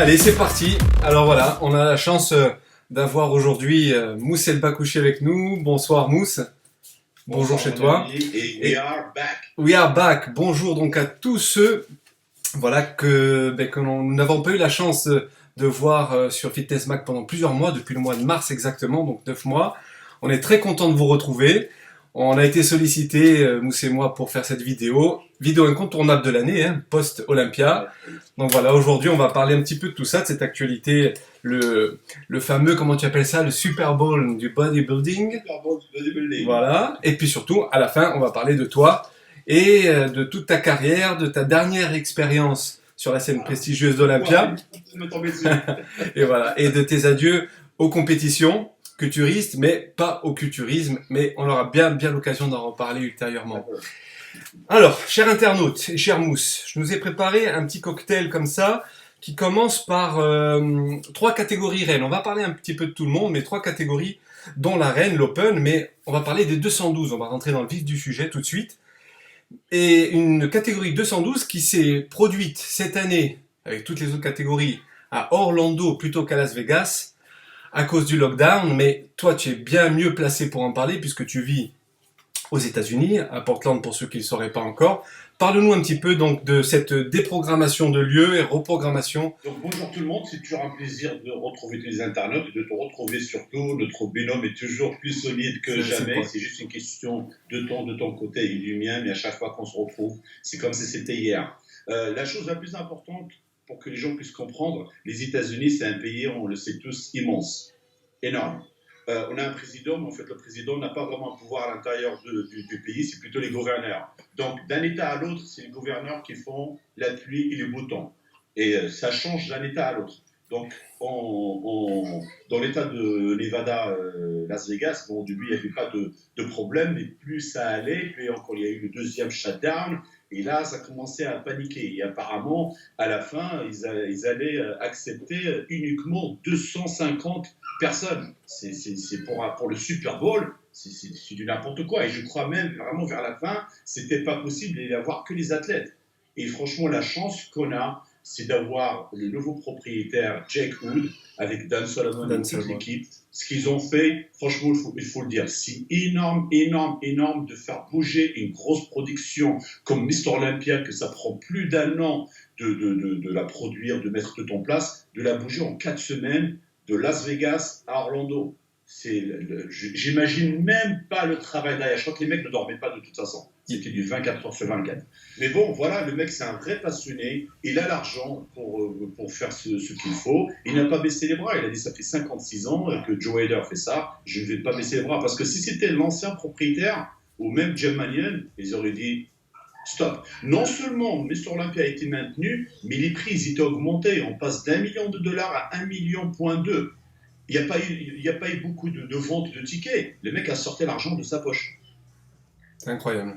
Allez, c'est parti. Alors voilà, on a la chance d'avoir aujourd'hui Mousse El Bakouchi avec nous. Bonsoir Mousse. Bonjour Bonsoir chez mon toi. ami, et we are back. We are back. Bonjour donc à tous ceux voilà, que nous n'avons pas eu la chance de voir sur Fitness Mac pendant plusieurs mois, depuis le mois de mars exactement, donc 9 mois. On est très content de vous retrouver. On a été sollicité, Mousse et moi, pour faire cette vidéo incontournable de l'année, hein, post-Olympia. Donc voilà, aujourd'hui, on va parler un petit peu de tout ça, de cette actualité, le fameux, comment tu appelles ça, le Super Bowl du bodybuilding. Super Bowl du bodybuilding. Voilà, et puis surtout, à la fin, on va parler de toi et de toute ta carrière, de ta dernière expérience sur la scène prestigieuse d'Olympia. Me tomber dessus. Et voilà, et de tes adieux aux compétitions culturistes, mais pas au culturisme, mais on aura bien l'occasion d'en reparler ultérieurement. Alors, chers internautes et chers Mousse, je nous ai préparé un petit cocktail comme ça, qui commence par 3 catégories reines. On va parler un petit peu de tout le monde, mais 3 catégories, dont la reine, l'open, mais on va parler des 212, on va rentrer dans le vif du sujet tout de suite. Et une catégorie 212 qui s'est produite cette année, avec toutes les autres catégories, à Orlando plutôt qu'à Las Vegas, à cause du lockdown, mais toi tu es bien mieux placé pour en parler puisque tu vis aux États-Unis, à Portland pour ceux qui ne le sauraient pas encore. Parle-nous un petit peu donc de cette déprogrammation de lieux et reprogrammation. Donc bonjour tout le monde, c'est toujours un plaisir de retrouver tous les internautes et de te retrouver surtout. Notre binôme est toujours plus solide que jamais. C'est juste une question de temps de ton côté et du mien, mais à chaque fois qu'on se retrouve, c'est comme si c'était hier. La chose la plus importante pour que les gens puissent comprendre, les États-Unis, c'est un pays, on le sait tous, immense, énorme. On a un président, mais en fait, le président n'a pas vraiment un pouvoir à l'intérieur du pays, c'est plutôt les gouverneurs. Donc, d'un État à l'autre, c'est les gouverneurs qui font la pluie et le beau temps. Et ça change d'un État à l'autre. Donc, dans l'État de Nevada, Las Vegas, bon, au début, il n'y avait pas de problème, mais plus ça allait, puis encore, il y a eu le deuxième shutdown, et là, ça commençait à paniquer. Et apparemment, à la fin, ils allaient accepter uniquement 250 personnes. C'est pour le Super Bowl, c'est du n'importe quoi. Et je crois même, vraiment, vers la fin, c'était pas possible d'y avoir que les athlètes. Et franchement, la chance qu'on a, c'est d'avoir le nouveau propriétaire, Jake Wood, avec Dan Solomon et toute l'équipe. Ce qu'ils ont fait, franchement, il faut le dire, c'est énorme de faire bouger une grosse production comme Mr. Olympia, que ça prend plus d'1 an de la produire, de mettre tout en place, de la bouger en 4 semaines de Las Vegas à Orlando. J'imagine même pas le travail derrière. Je crois que les mecs ne dormaient pas de toute façon. C'était du 24 heures sur 24. Mais bon, voilà, le mec, c'est un vrai passionné. Il a l'argent pour faire ce qu'il faut. Il n'a pas baissé les bras. Il a dit, ça fait 56 ans que Joe Hader fait ça. Je ne vais pas baisser les bras. Parce que si c'était l'ancien propriétaire, ou même Jim Manion, ils auraient dit, stop. Non seulement Mr. Olympia a été maintenu, mais les prix, ils étaient augmentés. On passe d'$1 million à 1,2 million. Il n'y a pas eu beaucoup de ventes de tickets. Le mec a sorti l'argent de sa poche. C'est incroyable.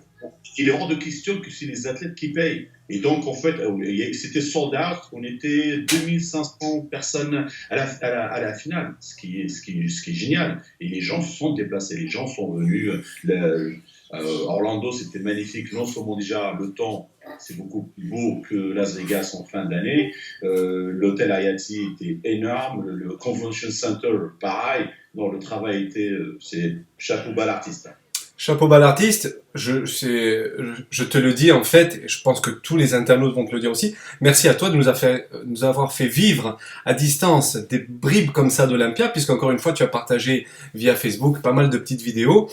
Il est hors de question que c'est les athlètes qui payent. Et donc, en fait, c'était sold out. On était 2500 personnes à la finale, ce qui est génial. Et les gens se sont déplacés. Les gens sont venus. Orlando, c'était magnifique. Non seulement déjà le temps, c'est beaucoup plus beau que Las Vegas en fin d'année. L'hôtel Hayati était énorme. Le Convention Center, pareil. Non, le travail était... c'est chapeau bas l'artiste. Chapeau bas l'artiste, je te le dis en fait, et je pense que tous les internautes vont te le dire aussi, merci à toi de nous avoir fait vivre à distance des bribes comme ça d'Olympia, puisqu'encore une fois tu as partagé via Facebook pas mal de petites vidéos.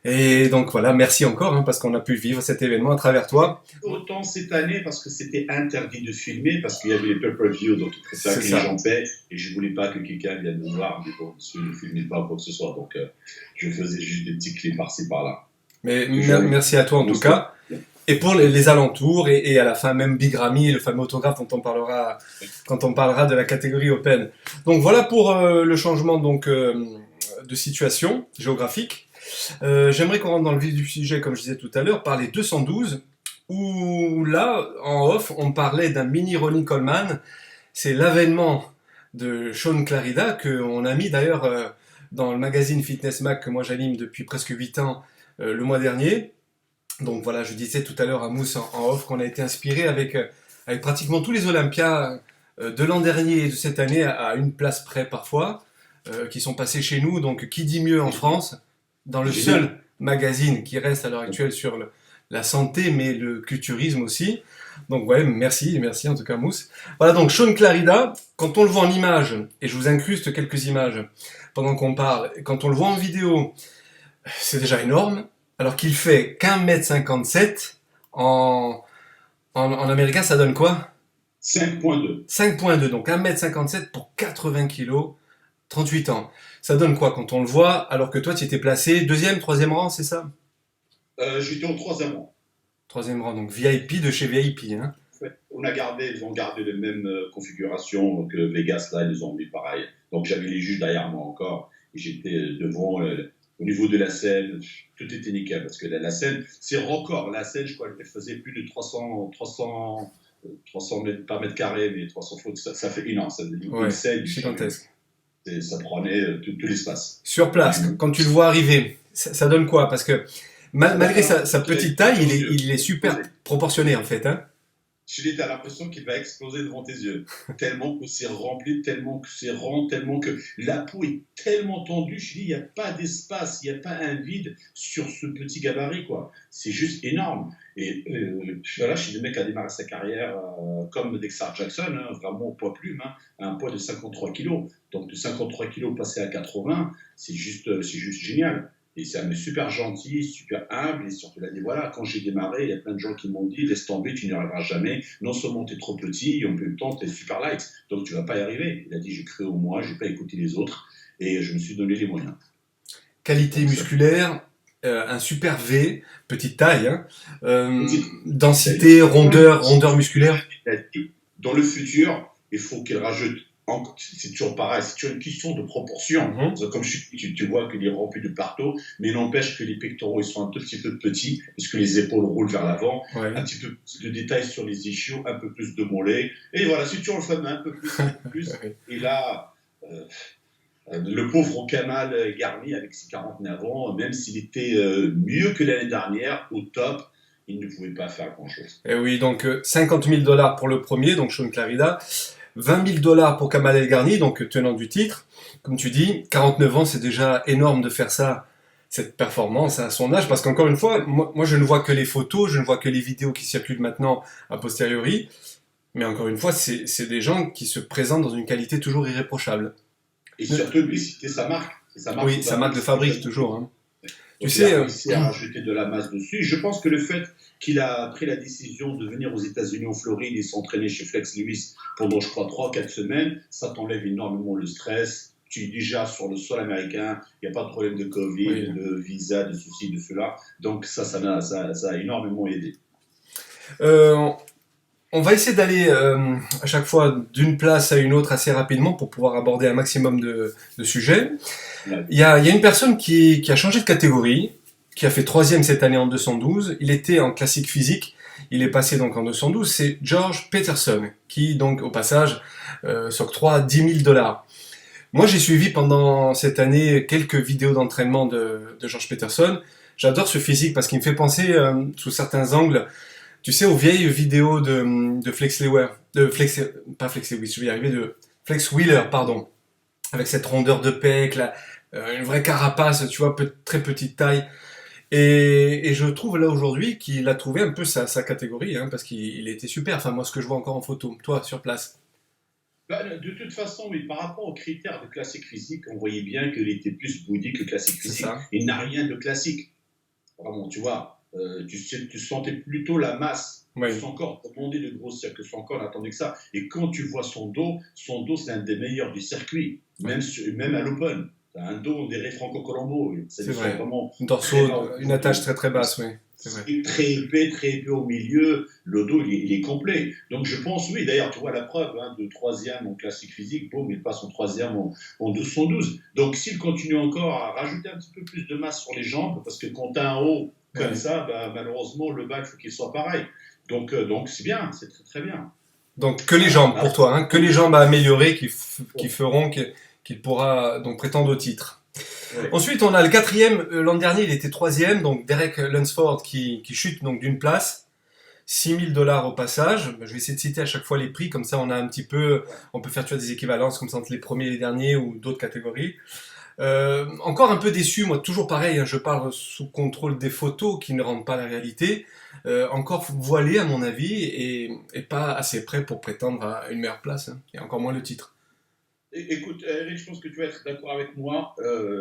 Et donc voilà, merci encore, hein, parce qu'on a pu vivre cet événement à travers toi. Autant cette année, parce que c'était interdit de filmer, parce qu'il y avait les pay-per-view, donc il préfère que les gens paient, et je ne voulais pas que quelqu'un vienne me voir, mais bon, je ne filmais pas quoi que ce soit, donc je faisais juste des petits clips par-ci par-là. Mais merci à toi en tout cas. Et pour les alentours, et à la fin même Big Ramy, le fameux autographe dont on parlera quand on parlera de la catégorie Open. Donc voilà pour le changement donc, de situation géographique. J'aimerais qu'on rentre dans le vif du sujet, comme je disais tout à l'heure, par les 212, où là, en off, on parlait d'un mini Ronnie Coleman. C'est l'avènement de Sean Clarida, qu'on a mis d'ailleurs dans le magazine Fitness Mac que moi j'anime depuis presque 8 ans le mois dernier. Donc voilà, je disais tout à l'heure à Mousse en off qu'on a été inspiré avec pratiquement tous les Olympias de l'an dernier et de cette année à une place près parfois, qui sont passés chez nous. Donc, qui dit mieux en France, dans le seul magazine qui reste à l'heure actuelle sur la santé, mais le culturisme aussi. Donc, ouais, merci en tout cas, Mousse. Voilà, donc Sean Clarida, quand on le voit en image, et je vous incruste quelques images pendant qu'on parle, quand on le voit en vidéo, c'est déjà énorme, alors qu'il fait qu'1m57 en américain, ça donne quoi? 5.2. 5.2, donc 1m57 pour 80 kg, 38 ans. Ça donne quoi quand on le voit, alors que toi tu étais placé deuxième, troisième rang, c'est ça? J'étais au troisième rang. Troisième rang, donc VIP de chez VIP. Hein. Ouais. Ils ont gardé les mêmes configurations, donc Vegas, là, ils ont mis pareil. Donc j'avais les juges derrière moi encore, et j'étais devant, au niveau de la scène, tout était nickel, parce que la scène, c'est record. La scène, je crois, elle faisait plus de 300 mètres, pas mètres carrés, mais 300 foot, ça fait énorme. Ça devient une scène gigantesque. Ça prenait tout l'espace. Sur place, quand tu le vois arriver, ça donne quoi? Parce que malgré sa petite taille, il est super proportionné en fait. Hein. Tu as l'impression qu'il va exploser devant tes yeux. Tellement que c'est rempli, tellement que c'est rond, tellement que la peau est tellement tendue. Je dis, il n'y a pas d'espace, il n'y a pas un vide sur ce petit gabarit, quoi. C'est juste énorme. Et voilà, je suis le mec qui a démarré sa carrière comme Dexter Jackson, hein, vraiment au poids plume, hein, à un poids de 53 kilos. Donc de 53 kilos passer à 80, c'est juste génial. Et c'est un mec super gentil, super humble, et surtout il a dit voilà, quand j'ai démarré, il y a plein de gens qui m'ont dit laisse tomber, tu n'y arriveras jamais, non seulement tu es trop petit, et en même temps tu es super light, donc tu vas pas y arriver. Il a dit j'ai cru au moi, j'ai pas écouté les autres, et je me suis donné les moyens. Qualité musculaire, un super V, petite taille, hein, densité, rondeur musculaire. Dans le futur, il faut qu'il rajoute. C'est toujours pareil, c'est toujours une question de proportion. Comme tu vois qu'il est rempli de partout, mais n'empêche que les pectoraux ils sont un tout petit peu petits, puisque les épaules roulent vers l'avant, un petit peu de détails sur les ischios, un peu plus de mollets, et voilà, c'est toujours le fun, un peu plus. Et là, le pauvre Kamal Garni, avec ses 49 ans, même s'il était mieux que l'année dernière, au top, il ne pouvait pas faire grand-chose. Et oui, donc $50 000 pour le premier, donc Sean Clarida. $20 000 pour Kamal El Garni, donc tenant du titre. Comme tu dis, 49 ans, c'est déjà énorme de faire ça, cette performance à son âge, parce qu'encore une fois, moi je ne vois que les photos, je ne vois que les vidéos qui circulent maintenant a posteriori, mais encore une fois, c'est des gens qui se présentent dans une qualité toujours irréprochable. Et surtout, lui, c'était sa marque. Oui, sa marque de fabrique, toujours. Hein. Tu sais, il a réussi à rajouter de la masse dessus. Je pense que le fait qu'il a pris la décision de venir aux États-Unis, en Floride, et s'entraîner chez Flex Lewis pendant, je crois, 3-4 semaines, ça t'enlève énormément le stress. Tu es déjà sur le sol américain, il n'y a pas de problème de Covid, de visa, de ceci, de cela. Donc ça a énormément aidé. On va essayer d'aller à chaque fois d'une place à une autre assez rapidement pour pouvoir aborder un maximum de sujets. Il y a une personne qui a changé de catégorie, qui a fait 3e cette année en 212. Il était en classique physique, il est passé donc en 212. C'est George Peterson qui donc au passage s'octroie $10 000. Moi j'ai suivi pendant cette année quelques vidéos d'entraînement de George Peterson. J'adore ce physique parce qu'il me fait penser sous certains angles, tu sais, aux vieilles vidéos de Flex Wheeler, pas Flex Lewis, je vais y arriver, de Flex Wheeler, pardon, avec cette rondeur de pec, une vraie carapace, tu vois, très petite taille. Et je trouve là aujourd'hui qu'il a trouvé un peu sa catégorie, hein, parce qu'il était super. Enfin, moi, ce que je vois encore en photo, toi, sur place. De toute façon, mais par rapport aux critères de classique physique, on voyait bien qu'il était plus body que classique physique. Il n'a rien de classique. Vraiment, tu vois, tu sentais plutôt la masse. Son corps demandait de grossir, que son corps n'attendait que ça. Et quand tu vois son dos, c'est un des meilleurs du circuit, même à l'Open. Un dos, on dirait Franco Colombo. C'est vrai. Un torso, une attache très très basse, oui. C'est vrai. Très épais au milieu. Le dos, il est complet. Donc je pense, oui, d'ailleurs, tu vois la preuve de 3e en classique physique, boum, il passe en 3e en 212. Donc s'il continue encore à rajouter un petit peu plus de masse sur les jambes, parce que quand tu as un haut comme ça, malheureusement, le bas, il faut qu'il soit pareil. Donc c'est bien, c'est très très bien. Donc que les jambes pour toi, hein, que les jambes à améliorer qui feront qu'il pourra donc prétendre au titre. Ouais. Ensuite, on a le 4e. L'an dernier, il était 3e, donc Derek Lunsford qui chute donc d'une place. 6 000 $ au passage. Je vais essayer de citer à chaque fois les prix, comme ça on a un petit peu, on peut faire des équivalences comme ça entre les premiers et les derniers ou d'autres catégories. Encore un peu déçu, moi toujours pareil, hein, je parle sous contrôle des photos qui ne rendent pas la réalité, encore voilé à mon avis et pas assez prêt pour prétendre à une meilleure place, hein, et encore moins le titre. Écoute, Eric, je pense que tu vas être d'accord avec moi,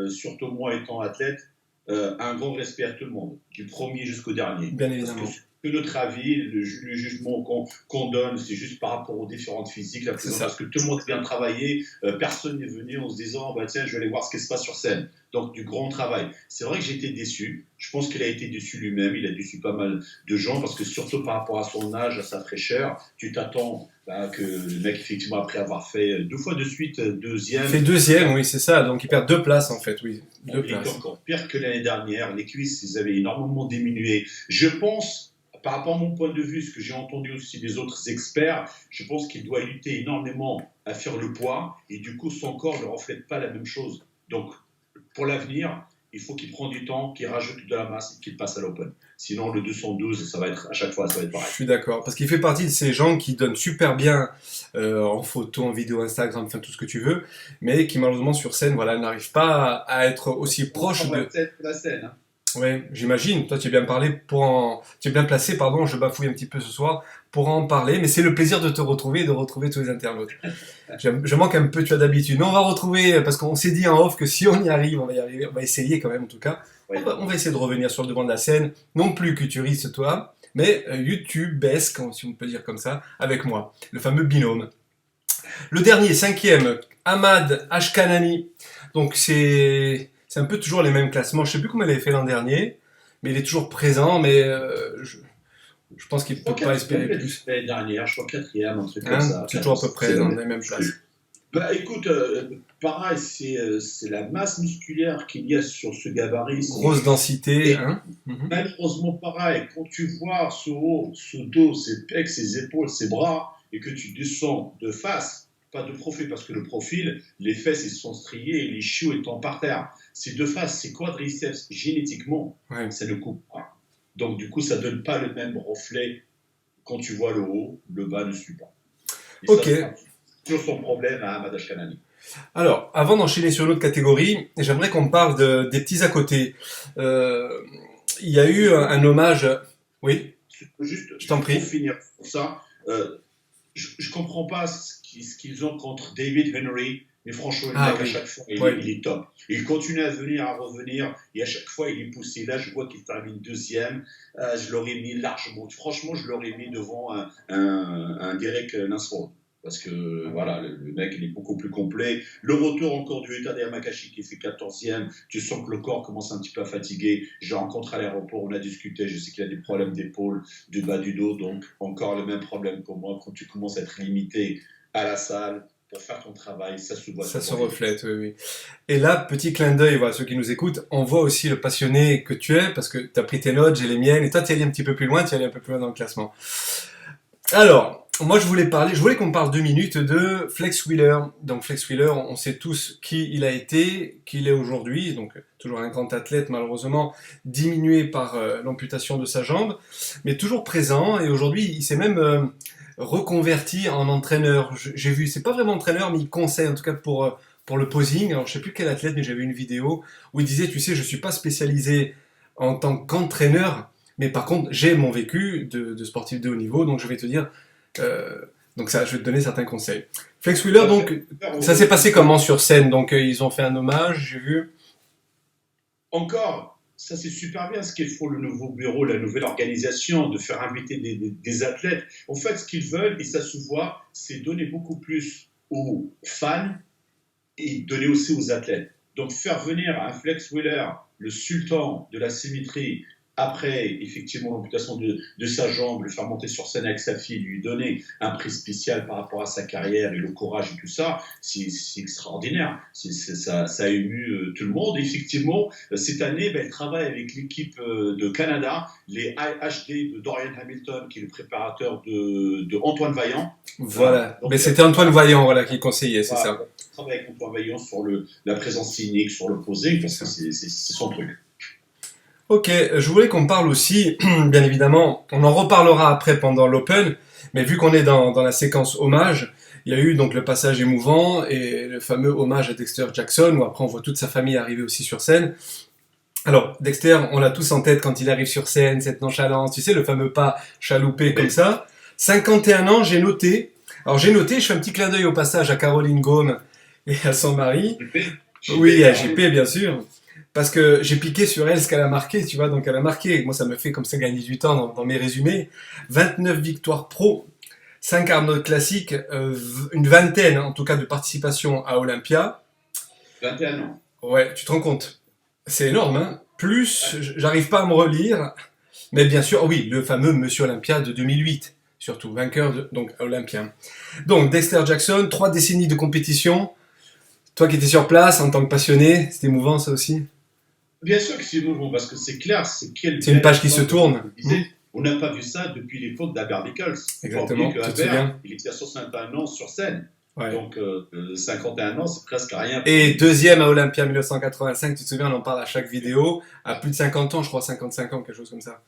surtout moi étant athlète, un grand respect à tout le monde, du premier jusqu'au dernier. Bien Parce évidemment. que notre avis, le jugement qu'on donne, c'est juste par rapport aux différentes physiques, C'est ça. parce que tout le monde vient travailler, personne n'est venu en se disant, bah, tiens, je vais aller voir ce qui se passe sur scène. Donc, du grand travail. C'est vrai que j'ai été déçu. Je pense qu'il a été déçu lui-même. Il a déçu pas mal de gens parce que, surtout par rapport à son âge, à sa fraîcheur, tu t'attends que le mec, effectivement, après avoir fait 2 fois de suite deuxième. Il fait deuxième, oui, c'est ça. Donc il perd 2 places en fait, oui. 2 Il est places. encore pire que l'année dernière. Les cuisses, ils avaient énormément diminué. Je pense, par rapport à mon point de vue, ce que j'ai entendu aussi des autres experts, je pense qu'il doit lutter énormément à faire le poids et du coup, son corps ne reflète pas la même chose. Donc, pour l'avenir, il faut qu'il prenne du temps, qu'il rajoute de la masse et qu'il passe à l'open. Sinon, le 212, ça va être à chaque fois, ça va être pareil. Je suis d'accord, parce qu'il fait partie de ces gens qui donnent super bien en photo, en vidéo, Instagram, enfin tout ce que tu veux, mais qui malheureusement sur scène, voilà, n'arrivent pas à être aussi proches de. La scène, hein. Ouais, j'imagine. Toi, tu es bien tu es bien placé, pardon. Je bafouille un petit peu ce soir pour en parler, mais c'est le plaisir de te retrouver et de retrouver tous les internautes. Je manque un peu, tu as d'habitude. Mais on va retrouver, parce qu'on s'est dit en off que si on y arrive, on va y arriver. On va essayer quand même, en tout cas. Oui. On va essayer de revenir sur le devant de la scène, non plus culturiste toi, mais YouTubesque, si on peut dire comme ça, avec moi, le fameux binôme. Le dernier, 5e, Ahmad Ashkanani. Donc c'est un peu toujours les mêmes classements. Je sais plus comment il avait fait l'an dernier, mais il est toujours présent. Mais je pense qu'il ne peut pas espérer plus. L'année dernière, je crois 4e, un truc comme ça. C'est toujours à peu près dans les mêmes places. Bah écoute, pareil, c'est la masse musculaire qu'il y a sur ce gabarit. Grosse densité. Hein. Malheureusement, pareil, quand tu vois ce haut, ce dos, ses pecs, ses épaules, ses bras, et que tu descends de face, pas de profil, parce que le profil, les fesses, ils sont striés et les chiots étant par terre. C'est de face, c'est quadriceps. Génétiquement, ça ne coupe pas. Donc, du coup, ça ne donne pas le même reflet quand tu vois le haut, le bas ne suit pas. Et ok. C'est toujours son problème à Ahmad Ashkanani. Alors, avant d'enchaîner sur une autre catégorie, j'aimerais qu'on parle des petits à côté. Il y a eu un hommage. Oui. Juste, je t'en prie. Pour finir pour ça, je ne comprends pas ce qu'ils ont contre David Henry, mais franchement, le mec, à chaque fois, il est top. Il continue à revenir, et à chaque fois, il est poussé. Là, je vois qu'il termine 2e. Je l'aurais mis largement. Franchement, je l'aurais mis devant un Derek Lansford. Parce que voilà, le mec, il est beaucoup plus complet. Le retour encore du Yuta Yamakashi qui fait 14e. Tu sens que le corps commence un petit peu à fatiguer. Je l'ai rencontré à l'aéroport, on a discuté. Je sais qu'il a des problèmes d'épaule, du bas du dos. Donc, encore le même problème pour moi. Quand tu commences à être limité à la salle pour faire ton travail, ça se voit. Ça se reflète, oui. Et là, petit clin d'œil, voilà, ceux qui nous écoutent, on voit aussi le passionné que tu es, parce que tu as pris tes notes, j'ai les miennes, et toi, tu es allé un petit peu plus loin, tu es allé un peu plus loin dans le classement. Alors, moi, je voulais qu'on parle 2 minutes de Flex Wheeler. Donc, Flex Wheeler, on sait tous qui il a été, qui il est aujourd'hui. Donc, toujours un grand athlète, malheureusement, diminué par l'amputation de sa jambe, mais toujours présent. Et aujourd'hui, il s'est même reconverti en entraîneur. J'ai vu, c'est pas vraiment entraîneur, mais il conseille, en tout cas pour le posing. Alors, je sais plus quel athlète, mais j'avais une vidéo où il disait, tu sais, je suis pas spécialisé en tant qu'entraîneur, mais par contre, j'ai mon vécu de sportif de haut niveau, donc je vais te dire... donc ça, je vais te donner certains conseils. Flex Wheeler, donc, ça s'est passé comment sur scène? Donc, ils ont fait un hommage, j'ai vu. Encore, ça c'est super bien ce qu'ils font, le nouveau bureau, la nouvelle organisation, de faire inviter des athlètes. En fait, ce qu'ils veulent, et ça se voit, c'est donner beaucoup plus aux fans et donner aussi aux athlètes. Donc, faire venir un Flex Wheeler, le sultan de la symétrie, après, effectivement, l'amputation de sa jambe, le faire monter sur scène avec sa fille, lui donner un prix spécial par rapport à sa carrière et le courage et tout ça, c'est extraordinaire. Ça a ému tout le monde. Et effectivement, cette année, il travaille avec l'équipe de Canada, les HD de Dorian Hamilton, qui est le préparateur de Antoine Vaillant. Voilà, mais c'était Antoine Vaillant qui conseillait, c'est ça. Il travaille avec Antoine Vaillant sur la présence scénique, sur le posing, parce que c'est son truc. Ok, je voulais qu'on parle aussi, bien évidemment, on en reparlera après pendant l'Open, mais vu qu'on est dans la séquence hommage, il y a eu donc le passage émouvant et le fameux hommage à Dexter Jackson, où après on voit toute sa famille arriver aussi sur scène. Alors, Dexter, on l'a tous en tête quand il arrive sur scène, cette nonchalance, tu sais, le fameux pas chaloupé comme Oui, ça. 51 ans, j'ai noté. Alors j'ai noté, je fais un petit clin d'œil au passage à Caroline Gaume et à son mari. Oui, JP, à Caroline. JP, bien sûr. Parce que j'ai piqué sur elle ce qu'elle a marqué, tu vois, donc elle a marqué. Moi, ça me fait comme ça gagner du temps dans mes résumés. 29 victoires pro, 5 Arnold classiques, une vingtaine en tout cas de participations à Olympia. 21 ans. Ouais, tu te rends compte? C'est énorme, hein? Plus, Ouais. j'arrive pas à me relire. Mais bien sûr, oui, le fameux Monsieur Olympia de 2008, surtout, vainqueur donc olympien. Donc, Dexter Jackson, 3 décennies de compétition. Toi qui étais sur place en tant que passionné, c'était émouvant ça aussi? Bien sûr que c'est nouveau, parce que c'est clair, c'est quelle C'est une belle page qui se époque, comme tourne. je disais. On n'a pas vu ça depuis l'époque d'Albert Nichols. Il ne faut pas oublier Exactement, que tu te Albert, souviens? il était à 61 ans sur scène. Ouais. Donc, 51 ans, c'est presque rien pour Et lui. deuxième à Olympia 1985, tu te souviens, on en parle à chaque vidéo, à plus de 50 ans, je crois 55 ans, quelque chose comme ça.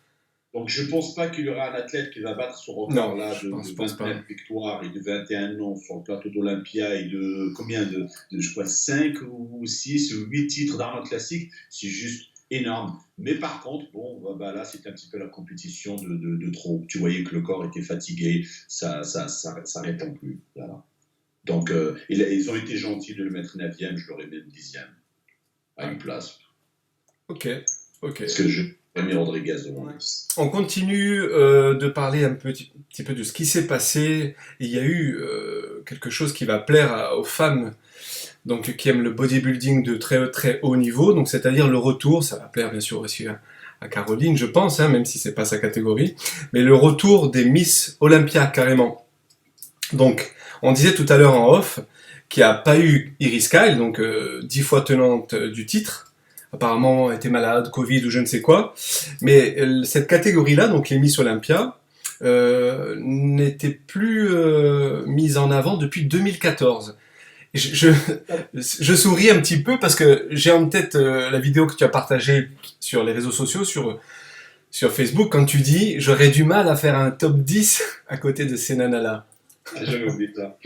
Donc, je ne pense pas qu'il y aura un athlète qui va battre ce Non, record-là je de pense pas. 29 victoires et de 21 ans sur le plateau d'Olympia et de combien je crois, 5 ou 6 ou 8 titres d'Arnold Classique. C'est juste énorme. Mais par contre, bon, bah là, c'était un petit peu la compétition de trop. Tu voyais que le corps était fatigué, ça répond plus. Voilà. Donc, ils ont été gentils de le mettre 9e, je l'aurais même 10e à une place. Ok, ok. Parce que je Rémi Rodriguez devant lui. On continue de parler un petit peu de ce qui s'est passé. Il y a eu quelque chose qui va plaire aux femmes donc, qui aiment le bodybuilding de très très haut niveau, donc c'est-à-dire le retour, ça va plaire bien sûr aussi à Caroline, je pense, hein, même si c'est pas sa catégorie, mais le retour des Miss Olympia carrément. Donc, on disait tout à l'heure en off qu'il n'y a pas eu Iris Kyle, donc 10 fois tenante du titre. Apparemment, elle était malade, Covid ou je ne sais quoi. Mais cette catégorie-là, donc les Miss Olympia, n'était plus mise en avant depuis 2014. Je, je souris un petit peu parce que j'ai en tête la vidéo que tu as partagée sur les réseaux sociaux, sur Facebook, quand tu dis j'aurais du mal à faire un top 10 à côté de ces nanas-là. J'avais oublié ça.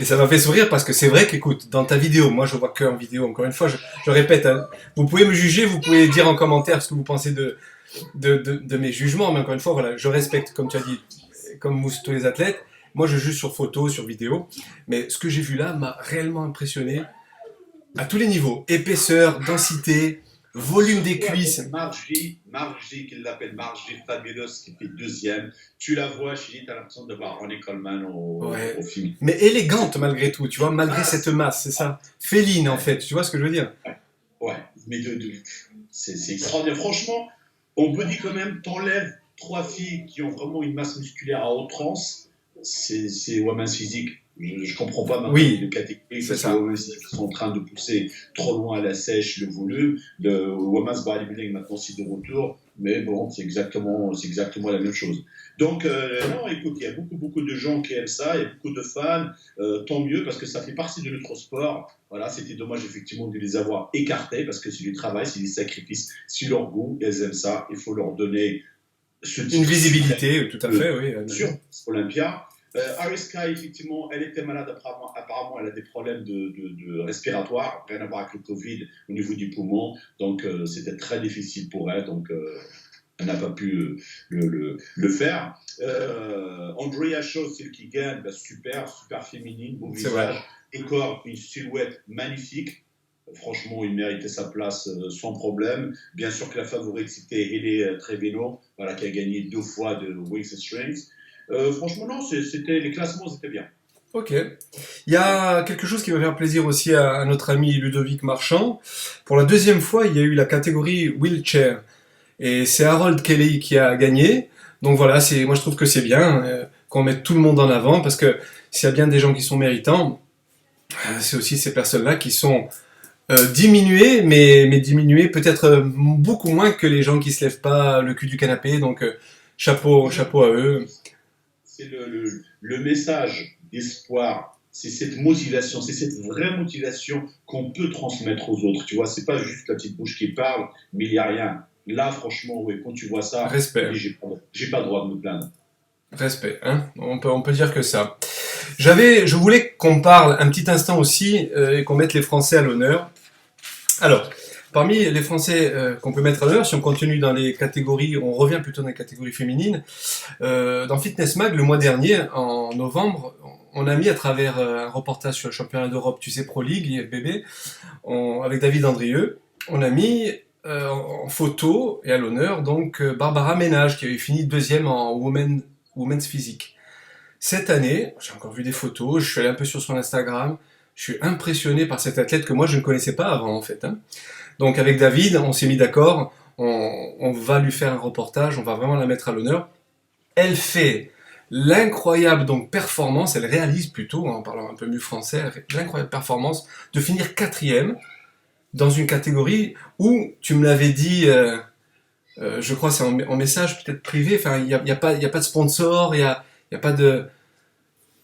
Et ça m'a fait sourire parce que c'est vrai qu'écoute, dans ta vidéo, moi je vois que en vidéo, encore une fois, je répète, hein, vous pouvez me juger, vous pouvez dire en commentaire ce que vous pensez de mes jugements, mais encore une fois, voilà, je respecte, comme tu as dit, comme tous les athlètes. Moi je juge sur photo, sur vidéo, mais ce que j'ai vu là m'a réellement impressionné à tous les niveaux. Épaisseur, densité, volume des cuisses. Margie, qu'il l'appelle Margie Fabulous, qui fait 2e. Tu la vois, Chili, tu as l'impression de voir Ronnie Coleman Ouais. au film. Mais élégante malgré tout, tu vois, malgré cette masse, c'est ça. Féline en fait, tu vois ce que je veux dire? Ouais, mais c'est extraordinaire. Franchement, on me dit quand même, t'enlèves 3 filles qui ont vraiment une masse musculaire à outrance, c'est Women's Physique. Je ne comprends pas maintenant Oui, les catégories c'est parce que ça. Women's Physique sont en train de pousser trop loin à la sèche le volume. Le Women's Bodybuilding maintenant c'est de retour, mais bon, c'est exactement la même chose. Donc, non, écoute, il y a beaucoup de gens qui aiment ça, il y a beaucoup de fans, tant mieux parce que ça fait partie de notre sport. Voilà, c'était dommage effectivement de les avoir écartés parce que c'est du travail, c'est des sacrifices, c'est leur goût, elles aiment ça, il faut leur donner ce Une titre visibilité, tout à fait, oui. sur Olympia. Ariska, effectivement, elle était malade, apparemment elle a des problèmes de respiratoires, rien à voir avec le Covid au niveau du poumon, donc c'était très difficile pour elle, donc elle n'a pas pu le faire. Andrea Shaw, celle qui gagne, bah, super féminine, beau C'est vrai. visage, décor, une silhouette magnifique. Franchement, il méritait sa place sans problème. Bien sûr que la favorite, c'était Hailey Trevino, voilà, qui a gagné 2 fois de Wings and Strings. Franchement, non, les classements, c'était bien. Ok. Il y a quelque chose qui va faire plaisir aussi à notre ami Ludovic Marchand. Pour la deuxième fois, il y a eu la catégorie wheelchair. Et c'est Harold Kelly qui a gagné. Donc voilà, moi je trouve que c'est bien qu'on mette tout le monde en avant parce que s'il y a bien des gens qui sont méritants, c'est aussi ces personnes-là qui sont diminuées, mais diminuées peut-être beaucoup moins que les gens qui se lèvent pas le cul du canapé. Donc chapeau à eux. C'est le message d'espoir, c'est cette motivation, c'est cette vraie motivation qu'on peut transmettre aux autres. Tu vois, c'est pas juste la petite bouche qui parle, mais il n'y a rien. Là, franchement, oui, quand tu vois ça, Respect. j'ai pas le droit de me plaindre. Respect, hein. On peut dire que ça. Je voulais qu'on parle un petit instant aussi et qu'on mette les Français à l'honneur. Alors, parmi les Français qu'on peut mettre à l'honneur, si on continue dans les catégories, on revient plutôt dans les catégories féminines. Dans Fitness Mag, le mois dernier, en novembre, on a mis à travers un reportage sur le championnat d'Europe, tu sais, Pro League, IFBB, avec David Andrieux, on a mis en photo et à l'honneur donc Barbara Ménage qui avait fini deuxième en Women's Physique. Cette année, j'ai encore vu des photos, je suis allé un peu sur son Instagram, je suis impressionné par cette athlète que moi je ne connaissais pas avant en fait. Hein. Donc avec David, on s'est mis d'accord, on va lui faire un reportage, on va vraiment la mettre à l'honneur. Elle fait l'incroyable donc performance, elle réalise plutôt, en parlant un peu mieux français, l'incroyable performance de finir quatrième dans une catégorie où tu me l'avais dit, je crois c'est en message peut-être privé, enfin il y a pas de sponsor, il y a pas de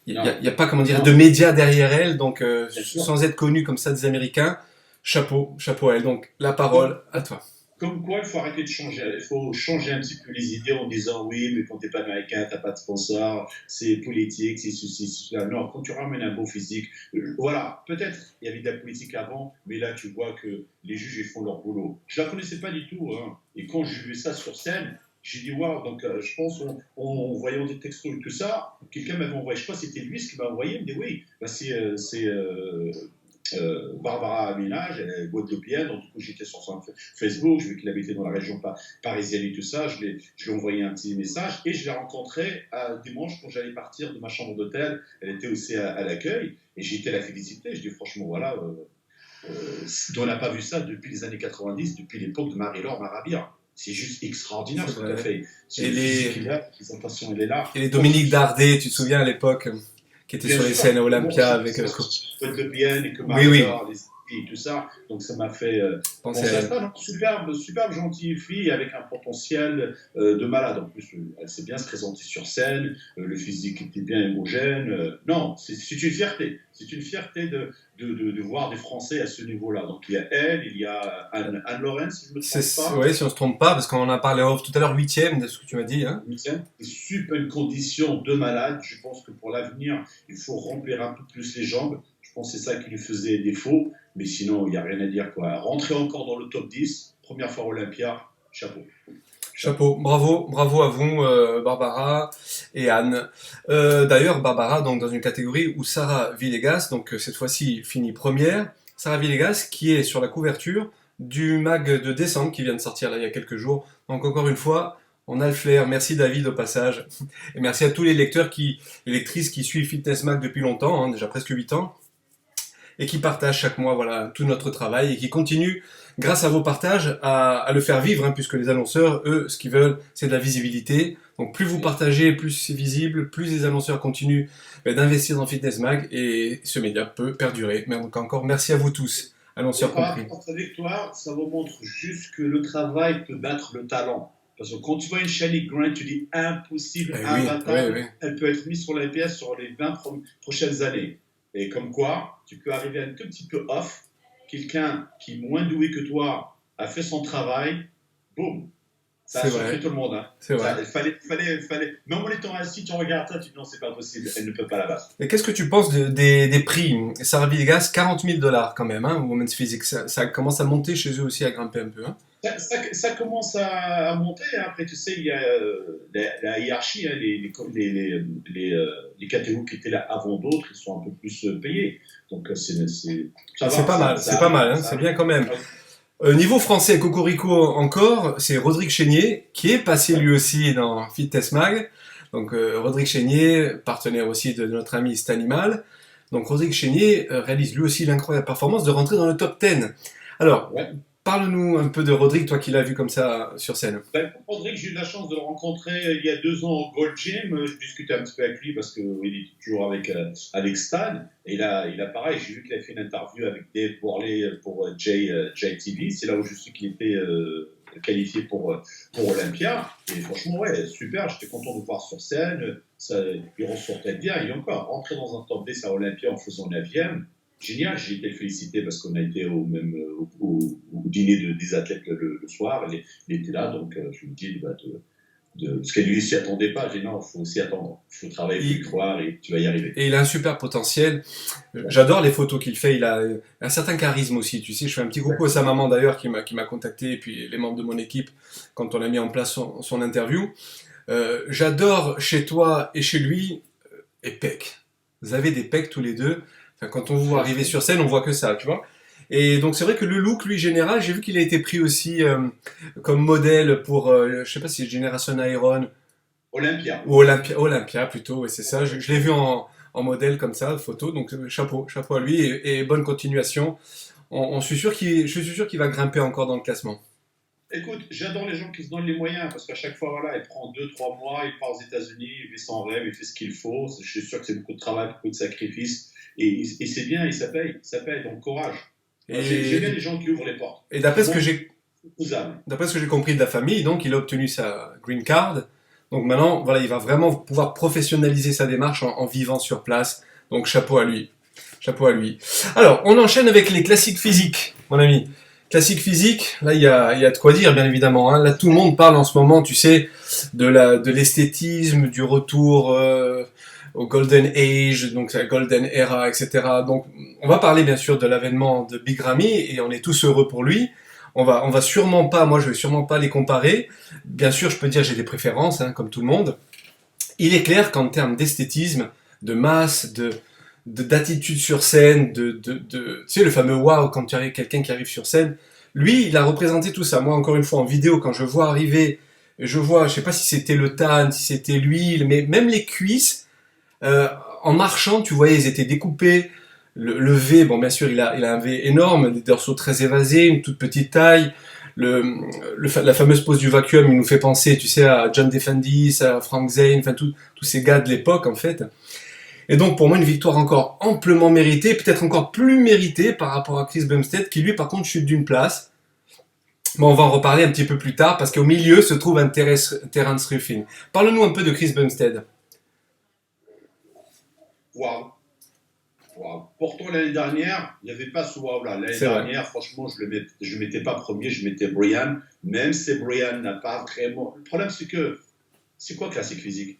y a pas comment dire de médias derrière elle, donc sans être connue comme ça des Américains, chapeau à elle. Donc la parole à toi. Comme quoi, il faut arrêter de changer. Il faut changer un petit peu les idées en disant oui, mais quand t'es pas américain, t'as pas de sponsor, c'est politique, c'est ceci, c'est cela. Non, quand tu ramènes un beau physique, voilà, peut-être il y avait de la politique avant, mais là tu vois que les juges ils font leur boulot. Je la connaissais pas du tout, hein. Et quand j'ai vu ça sur scène, j'ai dit waouh. Donc je pense en voyant des textos et tout ça, quelqu'un m'avait envoyé, je crois que c'était lui ce qui m'a envoyé, il me dit oui, bah, c'est Barbara Ménage, elle est guadeloupéenne, donc du coup j'étais sur son Facebook, je vu qu'il habitait dans la région parisienne et tout ça, je lui ai envoyé un petit message et je l'ai rencontrée dimanche quand j'allais partir de ma chambre d'hôtel, elle était aussi à l'accueil et j'ai été la féliciter, je dis franchement voilà, on n'a pas vu ça depuis les années 90, depuis l'époque de Marie-Laure Marabia. C'est juste extraordinaire ce qu'elle a fait. Et les présentation, elle est là. Et les Dominique Dardet, tu te souviens à l'époque, qui était sur les scènes à Olympia avec. De bien et que oui. Et tout ça, donc ça m'a fait penser à ça. Donc, superbe gentille fille avec un potentiel de malade. En plus, elle sait bien se présenter sur scène, le physique était bien homogène. Non, c'est une fierté. C'est une fierté de voir des Français à ce niveau-là. Donc il y a elle, il y a Anne-Lorraine, si je ne me trompe pas. Oui, si on ne se trompe pas, parce qu'on en a parlé tout à l'heure, 8e de ce que tu m'as dit. Hein. 8e, c'est super une condition de malade. Je pense que pour l'avenir, il faut remplir un peu plus les jambes. Je pense que c'est ça qui lui faisait défaut. Mais sinon, il n'y a rien à dire, quoi. Rentrer encore dans le top 10, première fois Olympia, chapeau. Bravo à vous, Barbara et Anne. D'ailleurs, Barbara, donc dans une catégorie où Sarah Villegas, donc cette fois-ci finit première. Sarah Villegas, qui est sur la couverture du mag de décembre qui vient de sortir là il y a quelques jours. Donc encore une fois, on a le flair. Merci David au passage. Et merci à tous les lectrices qui suivent Fitness Mag depuis longtemps, hein, déjà presque 8 ans. Et qui partagent chaque mois voilà, tout notre travail et qui continuent, grâce à vos partages, à le faire vivre, hein, puisque les annonceurs, eux, ce qu'ils veulent, c'est de la visibilité. Donc plus vous partagez, plus c'est visible, plus les annonceurs continuent d'investir dans Fitness Mag et ce média peut perdurer. Mais donc encore, merci à vous tous, annonceurs compris. Votre victoire, ça vous montre juste que le travail peut battre le talent. Parce que quand tu vois une Shelley Grant, tu dis impossible, imbattable, oui. Elle peut être mise sur la PS sur les 20 prochaines années. Et comme quoi, tu peux arriver un tout petit peu off, quelqu'un qui est moins doué que toi a fait son travail, boum, ça a surpris tout le monde. Hein. C'est vrai. Il fallait. Même en étant assis, tu regardes ça, tu dis non, c'est pas possible, elle ne peut pas la battre. Et qu'est-ce que tu penses des prix? Sarah Villegas, $40 000 quand même, hein, Women's Physique. Ça commence à monter chez eux aussi, à grimper un peu. Hein. Ça commence à monter. Hein. Après, tu sais, il y a la hiérarchie, hein, les catégories qui étaient là avant d'autres, ils sont un peu plus payés. Donc, c'est pas mal, c'est pas mal, hein, c'est bien quand même. Niveau français, Cocorico encore, c'est Rodrigue Chénier, qui est passé lui aussi dans Fitness Mag. Donc, Rodrigue Chénier, partenaire aussi de notre ami Stanimal. Donc, Rodrigue Chénier réalise lui aussi l'incroyable performance de rentrer dans le top 10. Alors, parle-nous un peu de Rodrigue, toi qui l'as vu comme ça sur scène. Rodrigue, j'ai eu la chance de le rencontrer il y a 2 ans au Gold Gym. Je discutais un petit peu avec lui parce qu'il est toujours avec Stan. Et là, il a pareil, j'ai vu qu'il avait fait une interview avec Dave Worley pour JTV. C'est là où je sais qu'il était qualifié pour Olympia. Et franchement, ouais, super. J'étais content de le voir sur scène. Il ressortait bien. Il est encore rentré dans un top 10 à Olympia en faisant 9e. génial. J'ai été félicité parce qu'on a été au même au dîner des athlètes le soir. Il était là, donc je lui dis parce qu'elle lui s'y attendait pas. J'ai dit non, il faut s'y attendre, il faut travailler, il faut y croire et tu vas y arriver. Et il a un super potentiel. J'adore les photos qu'il fait. Il a un certain charisme aussi. Tu sais, je fais un petit coucou à sa maman d'ailleurs qui m'a contacté et puis les membres de mon équipe quand on a mis en place son interview. J'adore chez toi et chez lui et pecs. Vous avez des pecs tous les deux. Enfin, quand on vous voit arriver sur scène, on voit que ça, tu vois. Et donc c'est vrai que le look, lui, général, j'ai vu qu'il a été pris aussi comme modèle pour, je sais pas si c'est Generation Iron Olympia. ou Olympia plutôt, ouais, c'est ça. Je l'ai vu en modèle comme ça, photo, donc chapeau à lui et bonne continuation. Je suis sûr qu'il va grimper encore dans le classement. Écoute, j'adore les gens qui se donnent les moyens parce qu'à chaque fois, voilà, il prend 2, 3 mois, il part aux États-Unis, il fait son rêve, il fait ce qu'il faut. Je suis sûr que c'est beaucoup de travail, beaucoup de sacrifices et c'est bien, et ça paye, donc courage. J'aime bien les gens qui ouvrent les portes. Et d'après ce que j'ai compris de la famille, donc il a obtenu sa green card. Donc maintenant, voilà, il va vraiment pouvoir professionnaliser sa démarche en vivant sur place. Donc chapeau à lui. Chapeau à lui. Alors, on enchaîne avec les classiques physiques, mon ami. Classique physique, là il y a de quoi dire bien évidemment. Hein. Là tout le monde parle en ce moment, tu sais, de l'esthétisme, du retour au Golden Age, donc la Golden Era, etc. Donc on va parler bien sûr de l'avènement de Big Ramy et on est tous heureux pour lui. On va sûrement pas, moi je vais sûrement pas les comparer. Bien sûr, je peux dire j'ai des préférences, hein, comme tout le monde. Il est clair qu'en termes d'esthétisme, de masse, d'attitude sur scène, tu sais, le fameux wow quand tu arrives quelqu'un qui arrive sur scène. Lui, il a représenté tout ça. Moi, encore une fois, en vidéo, quand je vois arriver, je sais pas si c'était le tan, si c'était l'huile, mais même les cuisses, en marchant, tu voyais, ils étaient découpés. Le V, bon, bien sûr, il a un V énorme, des dorsaux très évasés, une toute petite taille. La fameuse pose du vacuum, il nous fait penser, tu sais, à John Defendis, à Frank Zane, enfin, tous ces gars de l'époque, en fait. Et donc pour moi une victoire encore amplement méritée, peut-être encore plus méritée par rapport à Chris Bumstead qui lui par contre chute d'une place. Bon, on va en reparler un petit peu plus tard parce qu'au milieu se trouve un Terence Ruffin. Parle-nous un peu de Chris Bumstead. Waouh. Pourtant l'année dernière, il n'y avait pas ce waouh là. L'année dernière, franchement, je ne mettais pas premier, je mettais Brian. Même si Brian n'a pas vraiment... Le problème c'est quoi classique physique?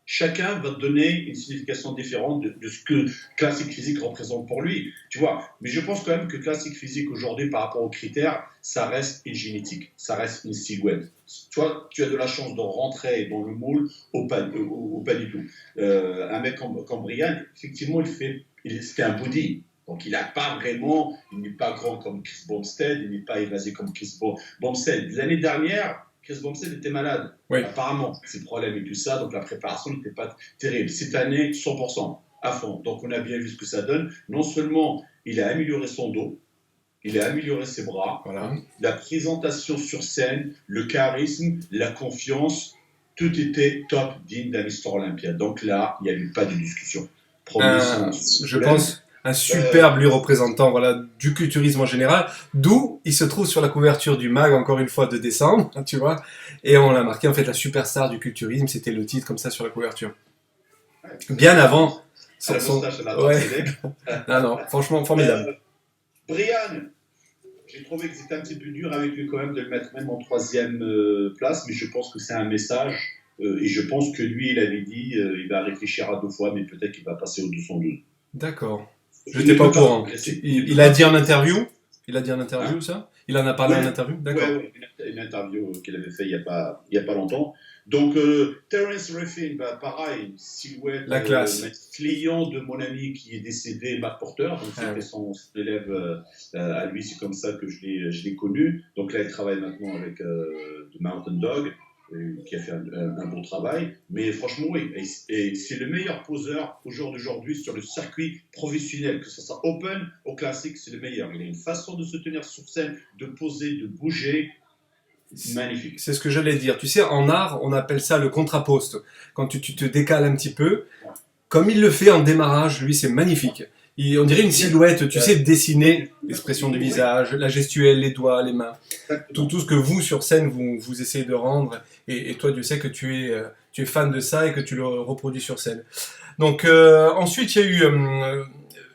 Chacun va donner une signification différente de ce que classique physique représente pour lui, tu vois. Mais je pense quand même que classique physique aujourd'hui, par rapport aux critères, ça reste une génétique, ça reste une silhouette. Toi, tu as de la chance de rentrer dans le moule ou pas du tout. Un mec comme Brian, effectivement, c'était un body. Donc, il n'est pas grand comme Chris Bumstead, il n'est pas évasé comme Chris Bumstead. L'année dernière, Chris Bumstead était malade. Oui. Apparemment, ses problèmes et tout ça, donc la préparation n'était pas terrible. Cette année, 100%, à fond. Donc on a bien vu ce que ça donne. Non seulement il a amélioré son dos, il a amélioré ses bras, voilà. La présentation sur scène, le charisme, la confiance, tout était top, digne d'un Mister Olympia. Donc là, il n'y a eu pas de discussion. Je pense un superbe lui représentant voilà, du culturisme en général, d'où il se trouve sur la couverture du mag, encore une fois, de décembre, tu vois, et on l'a marqué, en fait, la superstar du culturisme, c'était le titre comme ça sur la couverture. Bien avant... Ouais. non, franchement, formidable. Brian, j'ai trouvé que c'était un petit peu dur avec lui quand même de le mettre même en 3e place, mais je pense que c'est un message, et je pense que lui, il avait dit, il va réfléchir à 2 fois, mais peut-être qu'il va passer au 212. D'accord. Je n'étais pas au courant. Il a dit en interview ça? Il en a parlé en interview? D'accord. Oui, une interview qu'il avait fait il y a pas longtemps. Donc, Terence Ruffin, pareil, une silhouette. La classe. Client de mon ami qui est décédé, Matt Porter. Donc, c'était son élève à lui, c'est comme ça que je l'ai connu. Donc là, il travaille maintenant avec The Mountain Dog, qui a fait un bon travail. Mais franchement, oui. Et c'est le meilleur poseur au jour d'aujourd'hui sur le circuit professionnel. Que ce soit open ou classique, c'est le meilleur. Il a une façon de se tenir sur scène, de poser, de bouger. Magnifique. C'est ce que j'allais dire. Tu sais, en art, on appelle ça le contraposte. Quand tu te décales un petit peu, comme il le fait en démarrage, lui, c'est magnifique. On dirait une silhouette, tu sais, dessinée, l'expression du visage, la gestuelle, les doigts, les mains. Tout ce que vous, sur scène, vous essayez de rendre. Et toi, Dieu sait que tu es fan de ça et que tu le reproduis sur scène. Donc, ensuite, il y a eu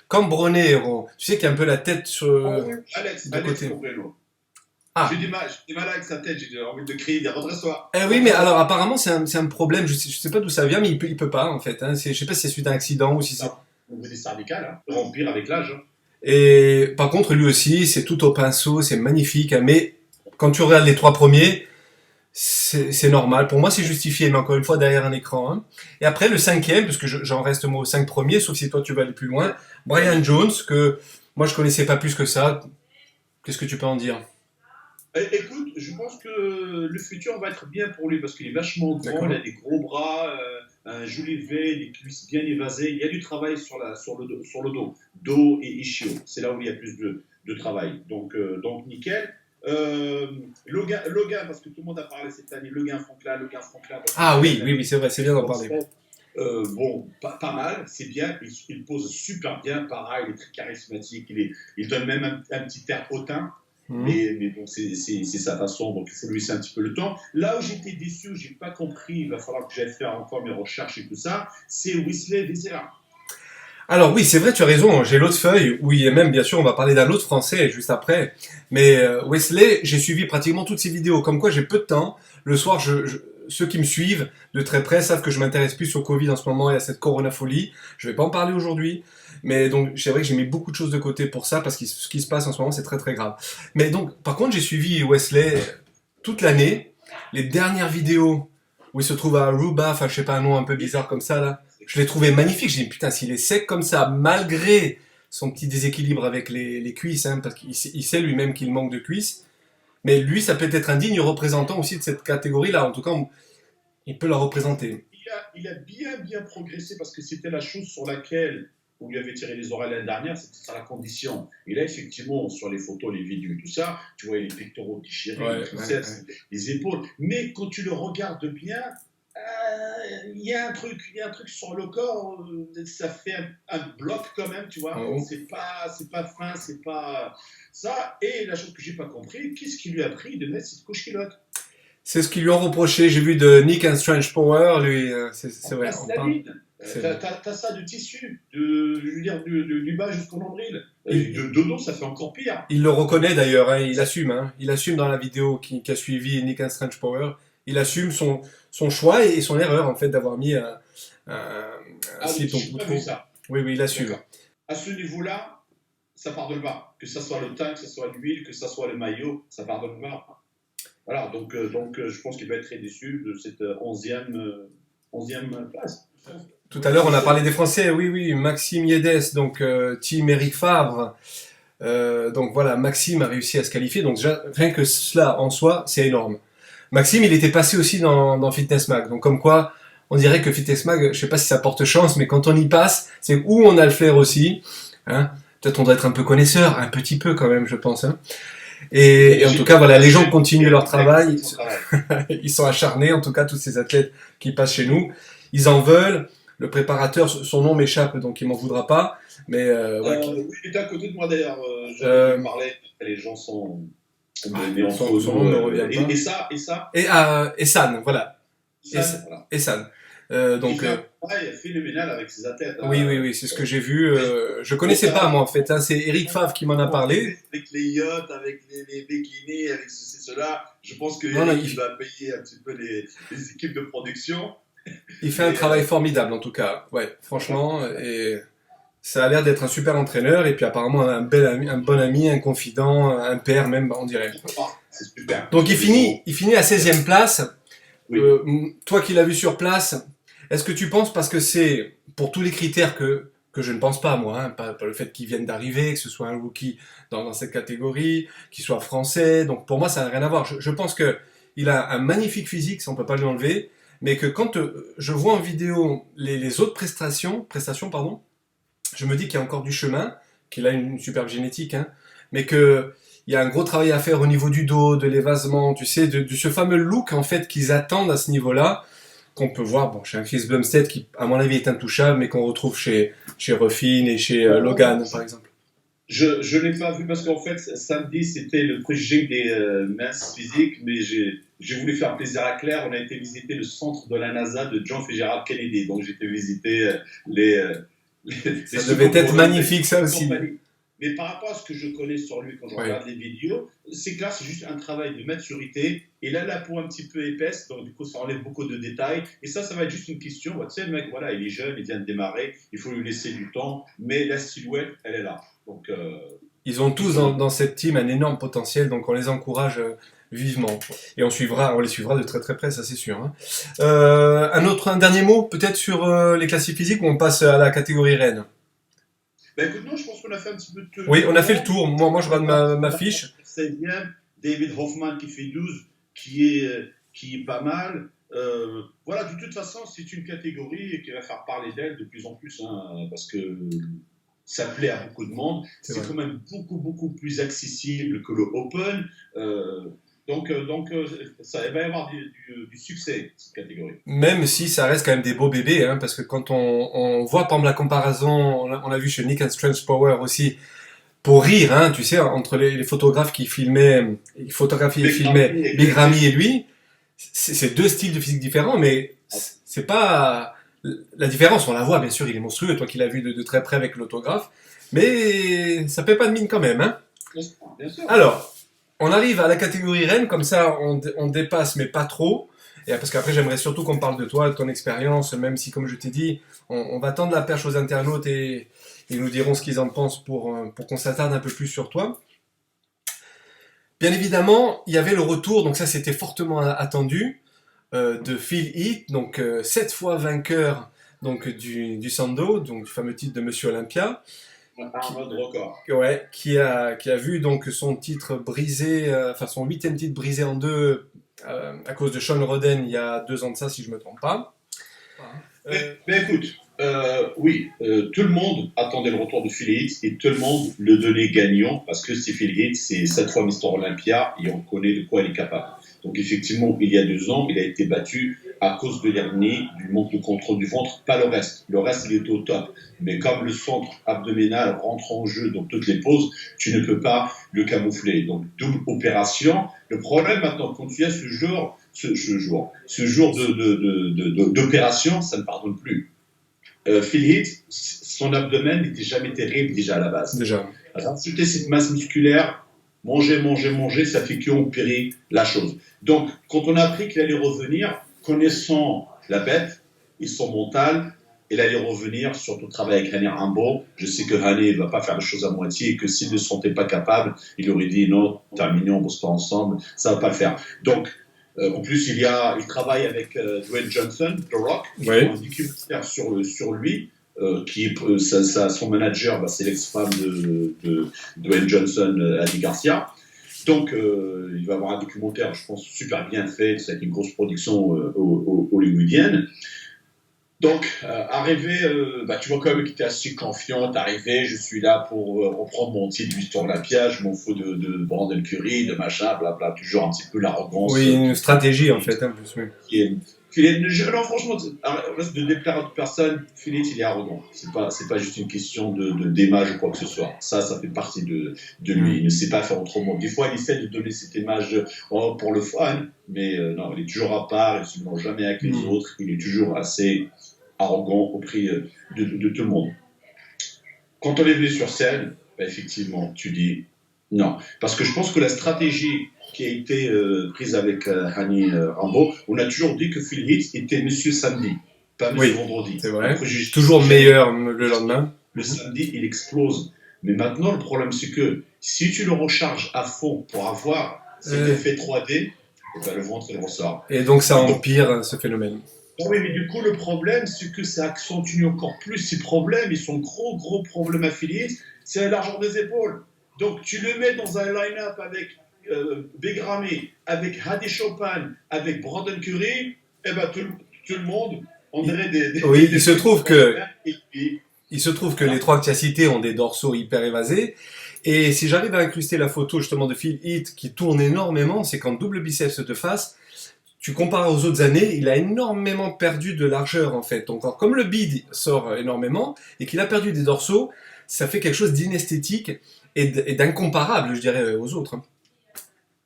comme Bronero. Tu sais qu'il y a un peu la tête Oh, oui. Alex de côté. Compreno. Ah, J'ai du mal avec sa tête, j'ai envie de crier, dire redresse-toi. eh oui, mais alors apparemment c'est un problème, je sais pas d'où ça vient, mais il peut pas en fait. Hein. Je sais pas si c'est suite à un accident ou si c'est... Au niveau des cervicales, hein. Ça empire avec l'âge. Hein. Et par contre, lui aussi, c'est tout au pinceau, c'est magnifique, hein, mais quand tu regardes les trois premiers, c'est normal. Pour moi, c'est justifié, mais encore une fois, derrière un écran. Hein. Et après, le cinquième, parce que j'en reste moi aux 5 premiers, sauf si toi tu vas aller plus loin, Brian Jones, que moi je connaissais pas plus que ça. Qu'est-ce que tu peux en dire? Écoute, je pense que le futur va être bien pour lui parce qu'il est vachement grand, D'accord. il a des gros bras, un joli V, des cuisses bien évasées. Il y a du travail sur le dos. Dos et ischio, c'est là où il y a plus de travail. Donc nickel. Logan, parce que tout le monde a parlé cette année, Logan Franklin, parce Ah qu'il oui, oui, oui, c'est vrai, c'est bien d'en parler. bon, pas mal, c'est bien, il pose super bien, pareil, il est très charismatique, il donne même un petit air hautain. Mhm. Mais bon, c'est sa façon, donc il faut lui laisser un petit peu le temps. Là où j'étais déçu, j'ai pas compris, il va falloir que j'aille faire encore mes recherches et tout ça, c'est Wesley Vizera. Alors oui, c'est vrai, tu as raison, j'ai l'autre feuille, où il y a même, bien sûr, on va parler d'un autre français juste après. Mais Wesley, j'ai suivi pratiquement toutes ses vidéos, comme quoi j'ai peu de temps. Le soir, ceux qui me suivent de très près savent que je m'intéresse plus au Covid en ce moment et à cette corona-folie. Je vais pas en parler aujourd'hui. Mais donc, c'est vrai que j'ai mis beaucoup de choses de côté pour ça, parce que ce qui se passe en ce moment, c'est très très grave. Mais donc, par contre, j'ai suivi Wesley toute l'année. Les dernières vidéos où il se trouve à Aruba, enfin, je sais pas, un nom un peu bizarre comme ça, là. Je l'ai trouvé magnifique. J'ai dit, putain, s'il est sec comme ça, malgré son petit déséquilibre avec les cuisses, hein, parce qu'il sait lui-même qu'il manque de cuisses. Mais lui, ça peut être un digne représentant aussi de cette catégorie-là. En tout cas, il peut la représenter. Il a bien progressé parce que c'était la chose sur laquelle on lui avait tiré les oreilles l'année dernière, c'était sur la condition. Et là, effectivement, sur les photos, les vidéos et tout ça, tu vois les pectoraux déchirés, Ouais, les triceps, les épaules. Mais quand tu le regardes bien, il y a un truc sur le corps, ça fait un bloc quand même, tu vois. Oh. C'est pas fin, c'est pas ça. Et la chose que j'ai pas compris, qu'est-ce qui lui a pris de mettre cette couche culotte? C'est ce qu'ils lui ont reproché. J'ai vu de Nick and Strange Power, lui, c'est vrai. Place On la parle. ligne. C'est vrai. T'as ça de tissu, je veux dire, du bas jusqu'au nombril. Il, De dos, ça fait encore pire. il le reconnaît d'ailleurs, hein, il assume. Hein. Il assume dans la vidéo qui a suivi Nick and Strange Power. Il assume son choix et son erreur en fait d'avoir mis un, un Ah oui, slip j'ai beaucoup pas trop. vu ça. Oui, oui, il assume. D'accord. À ce niveau-là, ça part de le bas. Que ça soit le teint, que ça soit l'huile, que ça soit le maillot, ça part de le bas. Voilà, je pense qu'il va être très déçu de cette 11e place. Tout à l'heure, on a parlé des Français. Oui, oui, Maxime Yedes, donc team Eric Favre. Donc voilà, Maxime a réussi à se qualifier. Donc déjà, rien que cela en soi, c'est énorme. Maxime, il était passé aussi dans Fitness Mag. Donc comme quoi, on dirait que Fitness Mag, je sais pas si ça porte chance, mais quand on y passe, c'est où on a le flair aussi. Hein. Peut-être on doit être un peu connaisseur, un petit peu quand même, je pense. Hein. Et en tout cas, voilà, les gens continuent leur travail. Ils sont acharnés, en tout cas, tous ces athlètes qui passent chez nous. Ils en veulent. Le préparateur, son nom m'échappe, donc il m'en voudra pas. Mais ouais, Oui, il était à côté de moi d'ailleurs. Euh, J'avais parlé. Les gens sont. Mais son nom ne me revient pas. Et ça, Et San, voilà. ça, voilà. Et San. Il Donc, fait un travail phénoménal avec ses athlètes. oui, oui, oui, c'est ce que j'ai vu. Je connaissais pas, moi, en fait. Hein, c'est Eric Favre qui m'en a parlé. Avec les yachts, avec les bikinis, avec ceci, cela. Je pense que Non, non, Eric, il va payer un petit peu les équipes de production. Il fait un travail formidable, en tout cas. Ouais, franchement. Et ça a l'air d'être un super entraîneur. Et puis, apparemment, un bon ami, un confident, un père, même, on dirait. C'est super. Donc, il finit à 16e place. Oui. Toi qui l'as vu sur place, est-ce que tu penses, parce que c'est pour tous les critères que je ne pense pas, moi, hein, pas le fait qu'il vienne d'arriver, que ce soit un rookie dans cette catégorie, qu'il soit français, donc pour moi ça n'a rien à voir. Je pense que il a un magnifique physique, ça on peut pas lui enlever, mais que quand je vois en vidéo les autres prestations, pardon, je me dis qu'il y a encore du chemin, qu'il a une superbe génétique, hein, mais que il y a un gros travail à faire au niveau du dos, de l'évasement, tu sais, de ce fameux look en fait qu'ils attendent à ce niveau-là, qu'on peut voir bon, chez un Chris Bumstead qui, à mon avis, est intouchable, mais qu'on retrouve chez Ruffin et chez Logan, par exemple. Je ne l'ai pas vu parce qu'en fait, samedi, c'était le préjugé des minces physiques, mais j'ai voulu faire plaisir à Claire. On a été visiter le centre de la NASA de John Fitzgerald Kennedy. Donc, j'ai été visiter Ça devait être magnifique, ça aussi. Mais par rapport à ce que je connais sur lui quand je regarde les vidéos, c'est clair, c'est juste un travail de maturité. Il a la peau un petit peu épaisse, donc du coup, ça enlève beaucoup de détails. Et ça va être juste une question. Tu sais, le mec, voilà, il est jeune, il vient de démarrer, il faut lui laisser du temps, mais la silhouette, elle est là. Donc, ils ont tous dans cette team un énorme potentiel, donc on les encourage vivement. Et on les suivra de très très près, ça c'est sûr. Hein. Un dernier mot, peut-être sur les classiques physiques, ou on passe à la catégorie reine. Ben écoute, non, je pense qu'on a fait un petit peu de tour. Oui, on a fait le tour. Moi je regarde ma fiche. 16e, David Hoffman qui fait 12, qui est pas mal. Voilà, de toute façon, c'est une catégorie qui va faire parler d'elle de plus en plus, hein, parce que ça plaît à beaucoup de monde. C'est quand même beaucoup plus accessible que le Open. Donc ça va y avoir du succès, cette catégorie. Même si ça reste quand même des beaux bébés, hein, parce que quand on voit, par exemple, la comparaison, on l'a vu chez Nick and Strange Power aussi, pour rire, hein, tu sais, entre les photographes qui filmaient, Big Ramy et lui, c'est deux styles de physique différents, mais c'est pas... La différence, on la voit, bien sûr, il est monstrueux, toi qui l'as vu de très près avec l'autographe, mais ça paie pas de mine quand même, hein. Bien sûr. Alors, on arrive à la catégorie reine, comme ça on dépasse, mais pas trop. Et parce qu'après, j'aimerais surtout qu'on parle de toi, de ton expérience, même si, comme je t'ai dit, on va tendre la perche aux internautes et ils nous diront ce qu'ils en pensent pour qu'on s'attarde un peu plus sur toi. Bien évidemment, il y avait le retour, donc ça c'était fortement attendu, de Phil Heath, donc 7 fois vainqueur donc, du Sando, donc du fameux titre de Monsieur Olympia. Qui a vu donc son titre brisé, son 8e titre brisé en deux à cause de Sean Roden il y a 2 ans de ça, si je ne me trompe pas. Mais écoute, oui, tout le monde attendait le retour de Phil Heath et tout le monde le donnait gagnant parce que c'est Phil Heath, c'est 7 fois Mister Olympia et on connaît de quoi il est capable. Donc effectivement, il y a 2 ans, il a été battu à cause de l'hernie, du manque de contrôle du ventre, pas le reste. Le reste, il était au top. Mais comme le centre abdominal rentre en jeu dans toutes les poses, tu ne peux pas le camoufler. Donc double opération. Le problème maintenant, quand tu as ce jour d'opération, ça ne pardonne plus. Phil Heath, son abdomen n'était jamais terrible déjà à la base. Rajouter cette masse musculaire, manger, ça fait qu'empirer la chose. Donc, quand on a appris qu'il allait revenir, connaissant la bête et son mental, il allait revenir, surtout travailler avec René Rambo. Je sais que René ne va pas faire les choses à moitié et que s'il ne se sentait pas capable, il aurait dit non, terminé, on bosse pas ensemble, ça ne va pas le faire. Donc, en plus, il travaille avec Dwayne Johnson, The Rock, qui a un documentaire sur lui. Son manager, c'est l'ex-femme de Dwayne Johnson, Andy Garcia. Donc, il va avoir un documentaire, je pense, super bien fait. C'est une grosse production hollywoodienne. Donc, arrivé, tu vois quand même qu'il était assez confiant. Arrivé, je suis là pour reprendre mon titre du Mister Olympia. Je m'en fous de Brandon Curry, de machin, blabla. Toujours un petit peu l'arrogance. Oui, une stratégie en fait, un peu. Non, franchement, de déplaire à toute personne, Philippe, il est arrogant. C'est pas juste une question d'image ou quoi que ce soit. Ça fait partie de lui. Il ne sait pas faire autrement. Des fois, il essaie de donner cette image pour le fun, mais non, il est toujours à part, il ne se mélange jamais avec les autres. Il est toujours assez arrogant au prix de tout le monde. Quand on est venu sur scène, effectivement, tu dis non. Parce que je pense que la stratégie qui a été prise avec Hani Rambo, on a toujours dit que Phil Heath était Monsieur Samedi, pas Monsieur Vendredi. C'est vrai. Toujours meilleur le lendemain. Le samedi, il explose. Mais maintenant, le problème, c'est que si tu le recharges à fond pour avoir cet effet 3D, le ventre, il ressort. Et donc, ça empire ce phénomène. Oui, mais du coup, le problème, c'est que ça accentue encore plus ces problèmes. Ils sont gros problèmes à Phil Heath, c'est la largeur des épaules. Donc, tu le mets dans un line-up avec Big Ramy, avec Hadi Chopin, avec Brandon Curry, et tout le monde, on dirait des oui, il se trouve que les 3 que tu as cités ont des dorsaux hyper évasés. Et si j'arrive à incruster la photo justement de Phil Heath qui tourne énormément, c'est qu'en double biceps de face, tu compares aux autres années, il a énormément perdu de largeur en fait. Donc, comme le bide sort énormément et qu'il a perdu des dorsaux, ça fait quelque chose d'inesthétique et d'incomparable, je dirais, aux autres.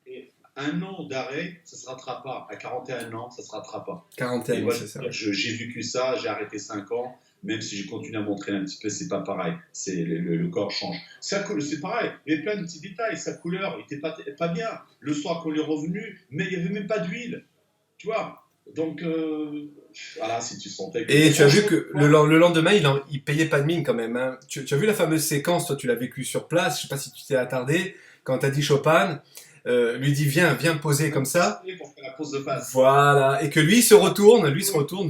Et 1 an d'arrêt, ça ne se rattrape pas. À 41 ans, ça ne se rattrape pas. 41 ans, c'est ça. J'ai vécu ça, j'ai arrêté 5 ans. même si je continue à m'entraîner un petit peu, c'est pas pareil. Le corps change. C'est pareil. Il y avait plein de petits détails. Sa couleur était pas bien. Le soir qu'on est revenu, mais il n'y avait même pas d'huile. Tu vois. Donc, voilà, si tu sentais que... Et tu as vu que le lendemain, il payait pas de mine quand même. Hein. Tu as vu la fameuse séquence, toi tu l'as vécu sur place, je sais pas si tu t'es attardé, quand tu as dit Chopin, lui dit viens poser comme ça. Pour faire la pose de face. Voilà, et que lui se retourne,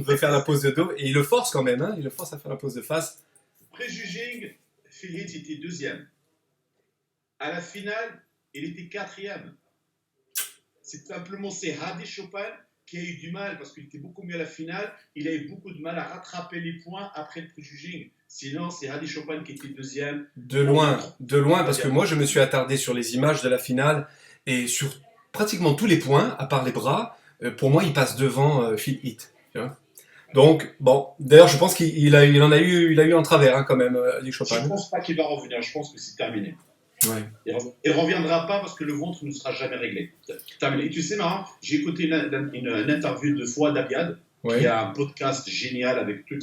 veut faire la pose de dos, et il le force quand même, hein, il le force à faire la pose de face. Pré-juging, Phil Heath était deuxième. À la finale, il était quatrième. C'est simplement Hadi Chopin qui a eu du mal parce qu'il était beaucoup mieux à la finale. Il a eu beaucoup de mal à rattraper les points après le pré-juging. Sinon, c'est Hadi Chopin qui était deuxième. De loin, parce que moi je me suis attardé sur les images de la finale et sur pratiquement tous les points, à part les bras, pour moi il passe devant Phil Heath. Donc, bon, d'ailleurs je pense qu'il a eu en travers hein, quand même, Hadi Chopin. Je ne pense pas qu'il va revenir, je pense que c'est terminé. Ouais. Il ne reviendra pas parce que le ventre ne sera jamais réglé. Terminé. Et tu sais, marrant, j'ai écouté une interview de Fouad Abiad, qui a un podcast génial avec tous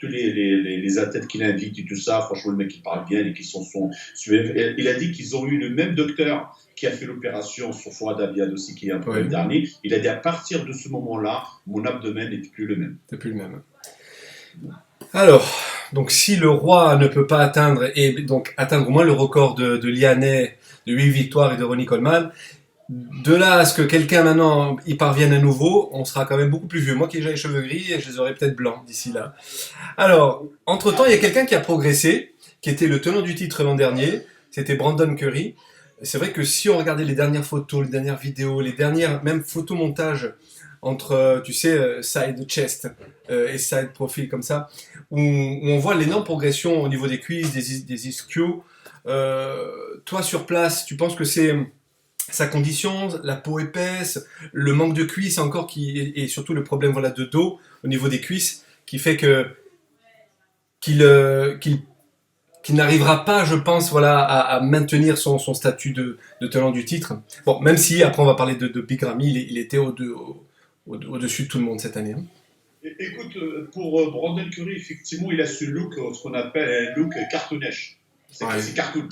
les athlètes qu'il invite et tout ça. Franchement, le mec, il parle bien et qui sont suivants. Il a dit qu'ils ont eu le même docteur qui a fait l'opération sur Fouad Abiad aussi, qui est un peu le dernier. Il a dit à partir de ce moment-là, mon abdomen n'était plus le même. C'est plus le même. Alors, donc si le roi ne peut pas atteindre au moins le record de Lianet, de 8 victoires et de Ronnie Coleman, de là à ce que quelqu'un maintenant y parvienne à nouveau, on sera quand même beaucoup plus vieux. Moi qui ai déjà les cheveux gris, je les aurai peut-être blancs d'ici là. Alors, entre-temps, il y a quelqu'un qui a progressé, qui était le tenant du titre l'an dernier, c'était Brandon Curry. C'est vrai que si on regardait les dernières photos, les dernières vidéos, les dernières même photomontages entre, tu sais, side chest et side profile comme ça, où on voit l'énorme progression au niveau des cuisses, des ischios. Toi, sur place, tu penses que c'est sa condition, la peau épaisse, le manque de cuisses encore, et surtout le problème voilà, de dos au niveau des cuisses, qui fait qu'il n'arrivera pas, je pense, voilà, à maintenir son statut de tenant du titre. Bon, même si, après on va parler de Big Ramy, il était au-dessus de tout le monde cette année. Hein. Écoute, pour Brandon Curry, effectivement, il a ce look, ce qu'on appelle un look cartonnèche. C'est cartoon.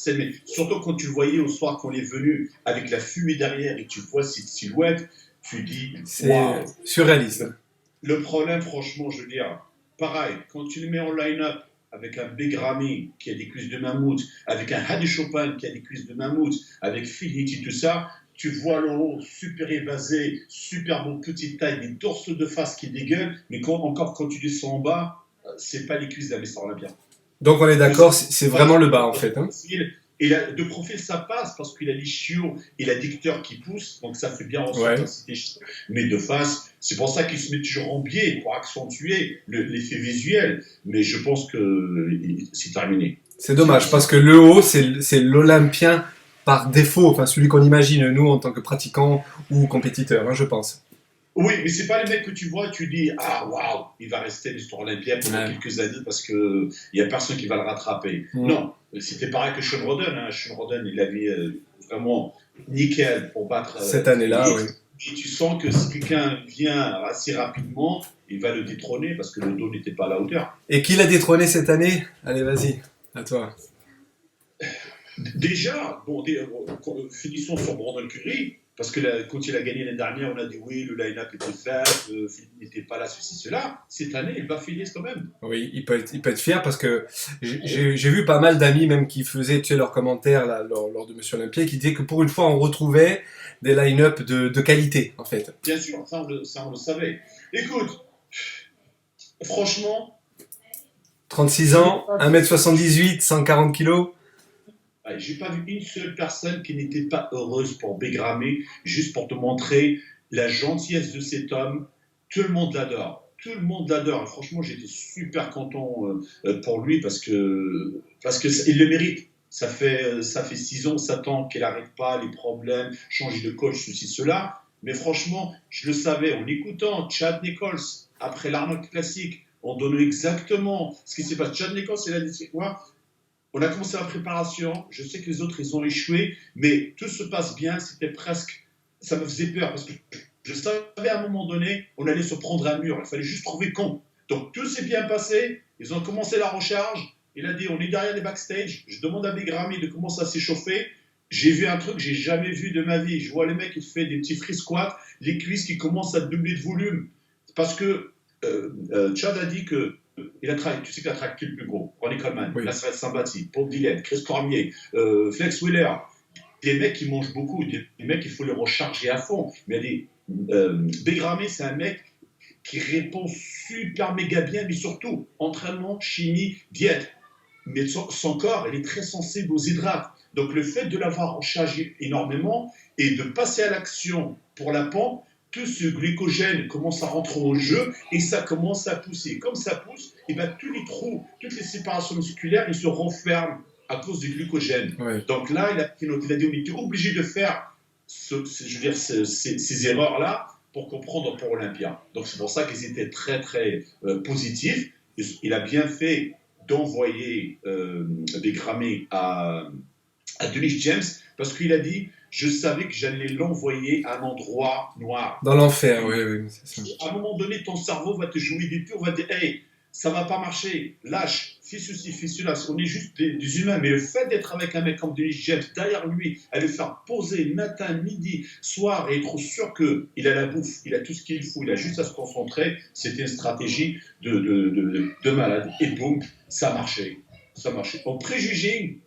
Mais surtout quand tu le voyais au soir, quand il est venu avec la fumée derrière et tu vois cette silhouette, tu dis c'est surréaliste. Le problème, franchement, je veux dire, pareil, quand tu le mets en line-up avec un Big Ramy qui a des cuisses de mammouth, avec un Hadi Chopin qui a des cuisses de mammouth, avec Phil Heath et tout ça, tu vois le haut super évasé, super bon petite taille, des torses de face qui dégueulent, mais quand tu descends en bas, c'est pas les cuisses d'Amestor Olympia. Donc on est d'accord, c'est vraiment le bas en fait. Hein. Et de profil, ça passe parce qu'il a les chiots et l'adducteur qui pousse, donc ça fait bien ressentir c'était chiot. Mais de face, c'est pour ça qu'il se met toujours en biais pour accentuer l'effet visuel. Mais je pense que c'est terminé. C'est dommage parce que le haut, c'est l'Olympien par défaut, enfin celui qu'on imagine nous en tant que pratiquants ou compétiteurs, hein, je pense. Oui, mais c'est pas le mec que tu vois, tu dis ah waouh, il va rester l'histoire olympienne pendant quelques années parce que il y a personne qui va le rattraper. Non, c'était pareil que Sean Roden. Hein. Sean Roden, il avait vraiment nickel pour battre cette année-là. Oui. Et tu sens que si quelqu'un vient assez rapidement, il va le détrôner parce que le dos n'était pas à la hauteur. Et qui l'a détrôné cette année? Allez, vas-y, à toi. Déjà, finissons sur Brandon Curry. Parce que quand il a gagné l'année dernière, on a dit oui, le line-up était faible, Philippe n'était pas là, ceci, cela. Cette année, il va finir quand même. Oui, il peut être fier parce que j'ai vu pas mal d'amis même qui faisaient leurs commentaires là, lors de Monsieur Olympia qui disaient que pour une fois, on retrouvait des line-up de qualité, en fait. Bien sûr, ça on le savait. Écoute, franchement... 36 ans, 1m78, 140 kilos. J'ai pas vu une seule personne qui n'était pas heureuse pour Big Ramy, juste pour te montrer la gentillesse de cet homme. Tout le monde l'adore. Tout le monde l'adore. Et franchement, j'étais super content pour lui parce que il le mérite. Ça fait 6 ans, 7 ans qu'il n'arrête pas les problèmes, changer de coach, ceci, cela. Mais franchement, je le savais en écoutant Chad Nichols après l'Arnold Classic, on donnait exactement ce qui s'est passé. Chad Nichols, il a dit quoi? On a commencé la préparation, je sais que les autres, ils ont échoué, mais tout se passe bien, c'était presque... Ça me faisait peur, parce que je savais à un moment donné, on allait se prendre un mur, il fallait juste trouver quand. Donc tout s'est bien passé, ils ont commencé la recharge, il a dit on est derrière les backstage, je demande à Big Ramy de commencer à s'échauffer, j'ai vu un truc que j'ai jamais vu de ma vie, je vois les mecs qui font des petits free squats, les cuisses qui commencent à doubler de volume, parce que Chad a dit que il a travaillé, tu sais qu'il a travaillé qui le plus gros, Ronnie Coleman, Oui. Nasrat Sambati, Paul Dillon, Chris Cormier, Flex Wheeler, des mecs qui mangent beaucoup, des mecs il faut les recharger à fond, mais Big Ramy c'est un mec qui répond super méga bien, mais surtout entraînement, chimie, diète. Mais son corps, il est très sensible aux hydrates. Donc le fait de l'avoir rechargé énormément et de passer à l'action pour la pompe, tout ce glycogène commence à rentrer au jeu et ça commence à pousser. Comme ça pousse, et ben, tous les trous, toutes les séparations musculaires, ils se referment à cause du glycogène. Ouais. Donc là, il a dit on était obligé de faire ces erreurs-là pour comprendre pour Olympia. Donc c'est pour ça qu'ils étaient très très positifs. Il a bien fait d'envoyer Big Ramy à Dennis James parce qu'il a dit je savais que j'allais l'envoyer à un endroit noir. Dans l'enfer, oui, c'est ça. À un moment donné, ton cerveau va te jouer des tours, va te dire hey, ça va pas marcher, lâche, fais ceci, fais cela. On est juste des humains, mais le fait d'être avec un mec comme Dennis James, derrière lui, à le faire poser matin, midi, soir, et être sûr qu'il a la bouffe, il a tout ce qu'il faut, il a juste à se concentrer, c'était une stratégie de malade. Et boum, ça marchait. Ça marchait. En préjugé,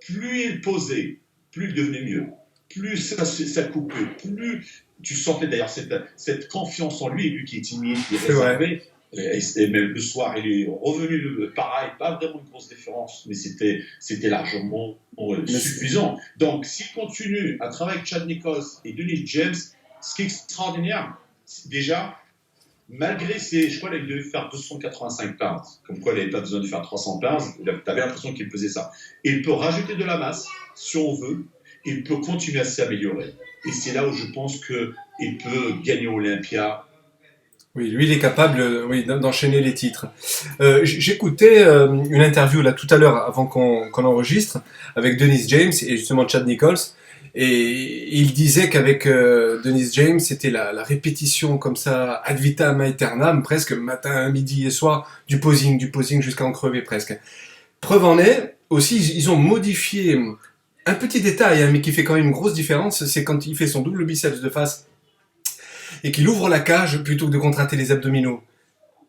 plus il posait, plus il devenait mieux. Plus ça coupait, plus tu sentais d'ailleurs cette confiance en lui, et lui qui est timide, qui est réservé. Et même le soir, il est revenu pareil, pas vraiment une grosse différence, mais c'était largement suffisant. Donc, s'il continue à travailler avec Chad Nichols et Dennis James, ce qui est extraordinaire, déjà, malgré je crois qu'il devait faire 285 pounds, comme quoi il n'avait pas besoin de faire 300 pounds, tu avais l'impression qu'il faisait ça. Et il peut rajouter de la masse, si on veut, il peut continuer à s'améliorer. Et c'est là où je pense qu'il peut gagner Olympia. Oui, lui, il est capable d'enchaîner les titres. J'écoutais une interview là tout à l'heure, avant qu'on enregistre, avec Dennis James et justement Chad Nichols. Et il disait qu'avec Dennis James, c'était la répétition comme ça, ad vitam aeternam, presque matin, midi et soir, du posing jusqu'à en crever presque. Preuve en est, aussi, ils ont modifié un petit détail, hein, mais qui fait quand même une grosse différence, c'est quand il fait son double biceps de face et qu'il ouvre la cage plutôt que de contracter les abdominaux,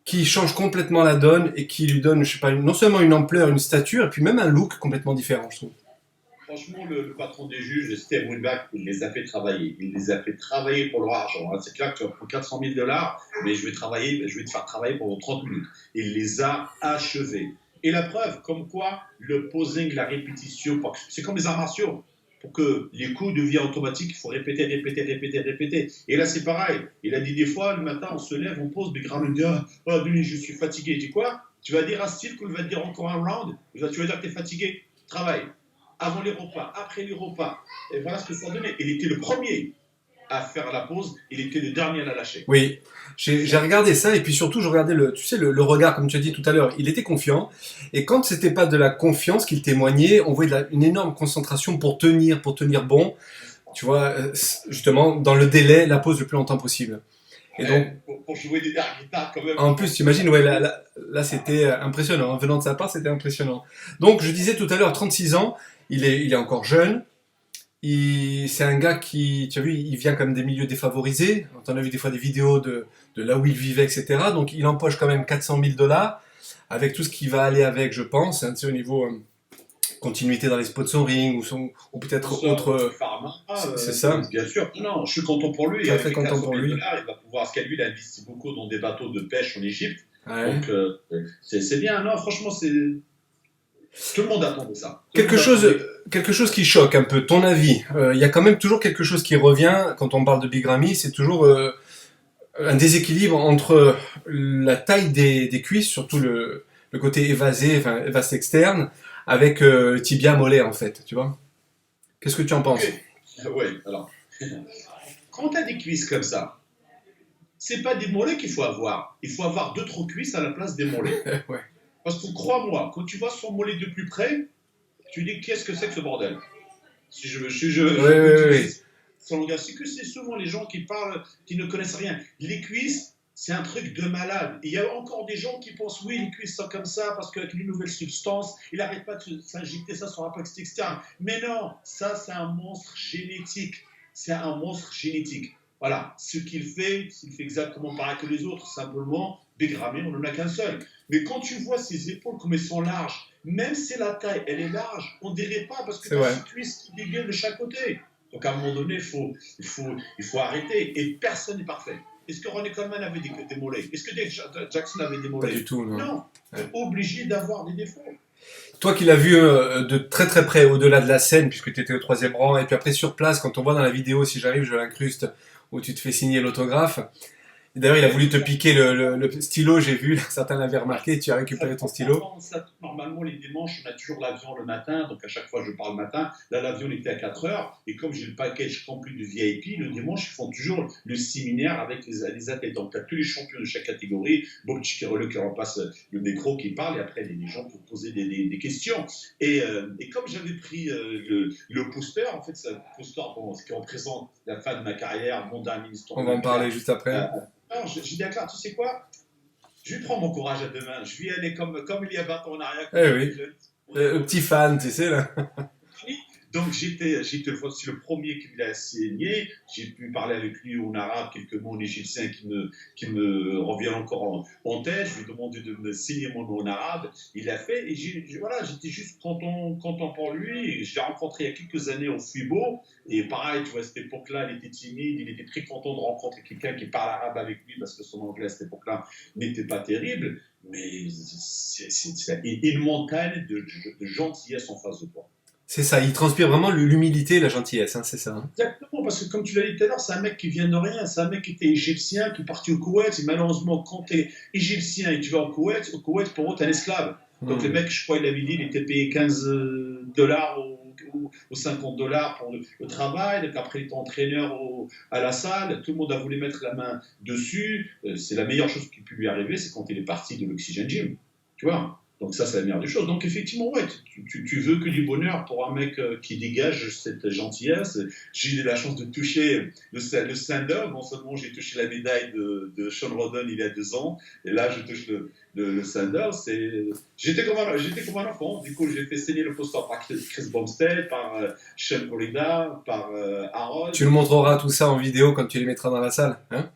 qui change complètement la donne et qui lui donne, je sais pas, non seulement une ampleur, une stature, et puis même un look complètement différent, je trouve. Franchement, le patron des juges, Steve Woodback, il les a fait travailler. Il les a fait travailler pour leur argent. Hein. C'est clair que tu vas prendre 400 000 $, mais je vais te faire travailler pendant 30 minutes. Il les a achevés. Et la preuve, comme quoi le posing, la répétition, c'est comme les arts martiaux. Pour que les coups deviennent automatiques, il faut répéter. Et là, c'est pareil. Il a dit des fois, le matin, on se lève, on pose, mais grave, le gars, oh, Denis, je suis fatigué. Il dit quoi? Tu vas dire à Steve qu'il va te dire encore un round? Tu vas dire que tu es fatigué? Travaille. Avant les repas, après les repas. Et voilà ce que ça donnait. Il était le premier à faire la pause, il était le dernier à la lâcher. Oui, j'ai regardé ça et puis surtout je regardais le regard comme tu as dit tout à l'heure, il était confiant et quand c'était pas de la confiance qu'il témoignait, on voyait une énorme concentration pour tenir bon, tu vois, justement dans le délai, la pause le plus longtemps possible. Et donc pour jouer des airs guitare quand même. En plus, t'imagines, ouais, là c'était impressionnant, venant de sa part, c'était impressionnant. Donc je disais tout à l'heure, 36 ans, il est encore jeune. C'est un gars qui, tu as vu, il vient comme des milieux défavorisés. On a vu des fois des vidéos de là où il vivait, etc. Donc il empoche quand même 400 000 $, avec tout ce qui va aller avec, je pense, hein, au niveau continuité dans les sponsoring ou peut-être autre. C'est ça. Bien sûr. Non, je suis content pour lui. Très content pour lui. Il va pouvoir, parce qu'à lui, il investit beaucoup dans des bateaux de pêche en Égypte. Ouais. Donc c'est bien. Non, franchement, c'est. Tout le monde attendait ça. Quelque chose qui choque un peu, ton avis. Il y a quand même toujours quelque chose qui revient quand on parle de Big Ramy, c'est toujours un déséquilibre entre la taille des cuisses, surtout le côté évasé, enfin évaste externe, avec le tibia mollet en fait, tu vois. Qu'est-ce que tu en penses? Oui, alors, quand tu as des cuisses comme ça, c'est pas des mollets qu'il faut avoir. Il faut avoir 2-3 cuisses à la place des mollets. Ouais. Parce que crois-moi, quand tu vois son mollet de plus près, tu dis qu'est-ce que c'est que ce bordel? Si je oui. Son langage, c'est que c'est souvent les gens qui parlent, qui ne connaissent rien. Les cuisses, C'est un truc de malade. Il y a encore des gens qui pensent, oui, les cuisses sont comme ça parce qu'avec les nouvelles substances, il n'arrête pas de s'injecter ça sur un poste externe. Mais non, ça, c'est un monstre génétique. C'est un monstre génétique. Voilà, ce qu'il fait exactement pareil que les autres. Simplement, Big Ramy, on n'en a qu'un seul. Mais quand tu vois ses épaules, comme elles sont larges, même si la taille, elle est large, on ne dirait pas parce que tu as ses cuisses qui dégainent de chaque côté. Donc à un moment donné, il faut arrêter. Et personne n'est parfait. Est-ce que Ronnie Coleman avait des mollets? Est-ce que Dave Jackson avait des mollets? Pas du tout, non. Non, tu es obligé d'avoir des défauts. Toi qui l'as vu de très très près, au-delà de la scène, puisque tu étais au 3e rang, et puis après sur place, quand on voit dans la vidéo, si j'arrive, je l'incruste, où tu te fais signer l'autographe. D'ailleurs, il a voulu te piquer le stylo, j'ai vu, certains l'avaient remarqué, tu as récupéré ton stylo. Normalement, les dimanches, on a toujours l'avion le matin, donc à chaque fois je parle le matin. Là, l'avion était à 4 heures, et comme j'ai le package complet de VIP, le dimanche, ils font toujours le séminaire avec les athlètes. Donc, tu as tous les champions de chaque catégorie, Bob Chikirolo qui repasse le micro, qui parle, et après, les gens pour poser des questions. Et comme j'avais pris le poster, en fait, c'est un poster qui représente la fin de ma carrière, mon dernier histoire. On va en parler juste après. Alors, je dis d'accord, tu sais quoi? Je vais prendre mon courage à deux mains. Je vais y aller comme il y a 20 ans en arrière. Petit fan, tu sais, là. Donc, j'étais le premier qui me l'a signé. J'ai pu parler avec lui en arabe, quelques mots en égyptien qui me reviennent encore en tête. Je lui ai demandé de me signer mon nom en arabe. Il l'a fait. Et j'étais juste content pour lui. Je l'ai rencontré il y a quelques années au FIBO. Et pareil, tu vois, à cette époque-là, il était timide. Il était très content de rencontrer quelqu'un qui parle arabe avec lui parce que son anglais à cette époque-là n'était pas terrible. Mais c'est une montagne de gentillesse en face de toi. C'est ça, il transpire vraiment l'humilité et la gentillesse, hein, c'est ça. Hein. Exactement, parce que comme tu l'as dit tout à l'heure, c'est un mec qui vient de rien, c'est un mec qui était égyptien, qui est parti au Koweït, et malheureusement, quand tu es égyptien et tu vas au Koweït, pour eux, tu es un esclave. Donc le mec, je crois, il avait dit, il était payé $15 ou $50 pour le travail, donc après il était entraîneur à la salle, tout le monde a voulu mettre la main dessus, c'est la meilleure chose qui pu lui arriver, c'est quand il est parti de l'Oxygen Gym, tu vois. Donc ça, c'est la meilleure des choses. Donc effectivement, ouais, tu veux que du bonheur pour un mec qui dégage cette gentillesse. J'ai eu la chance de toucher le stand-up. Non seulement j'ai touché la médaille de Sean Roden il y a 2 ans, et là je touche le stand-up. J'étais comme un enfant. Du coup, j'ai fait saigner le poster par Chris Bumstead, par Sean Corrida, par Harold. Tu nous montreras tout ça en vidéo quand tu les mettras dans la salle, hein.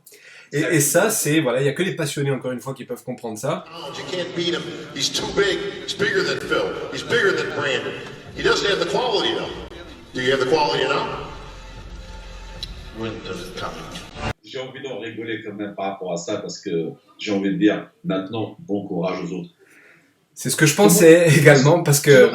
Et ça, c'est, voilà, il n'y a que les passionnés, encore une fois, qui peuvent comprendre ça. You can't beat him. He's too big. He's bigger than Phil. He's bigger than Brandon. He doesn't have the quality, though. Do you have the quality now? When does it come? J'ai envie d'en rigoler quand même par rapport à ça, parce que j'ai envie de dire, maintenant, bon courage aux autres. C'est ce que je pensais également, parce que...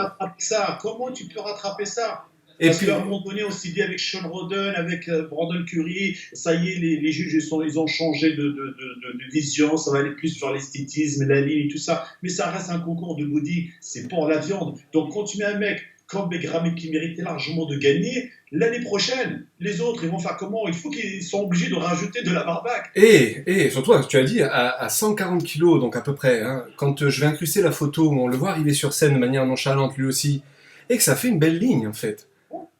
Comment tu peux rattraper ça? Parce qu'à un moment donné, on s'est dit avec Sean Roden, avec Brandon Curry, ça y est, les juges ils ont changé de vision, ça va aller plus sur l'esthétisme, la ligne et tout ça. Mais ça reste un concours de body, c'est pour la viande. Donc quand tu mets un mec comme Big Ramy qui méritait largement de gagner, l'année prochaine, les autres, ils vont faire comment? Il faut qu'ils soient obligés de rajouter de la barbaque. Et surtout, tu as dit, à 140 kilos, donc à peu près, hein, quand je vais incruster la photo où on le voit arriver sur scène de manière nonchalante lui aussi, et que ça fait une belle ligne en fait.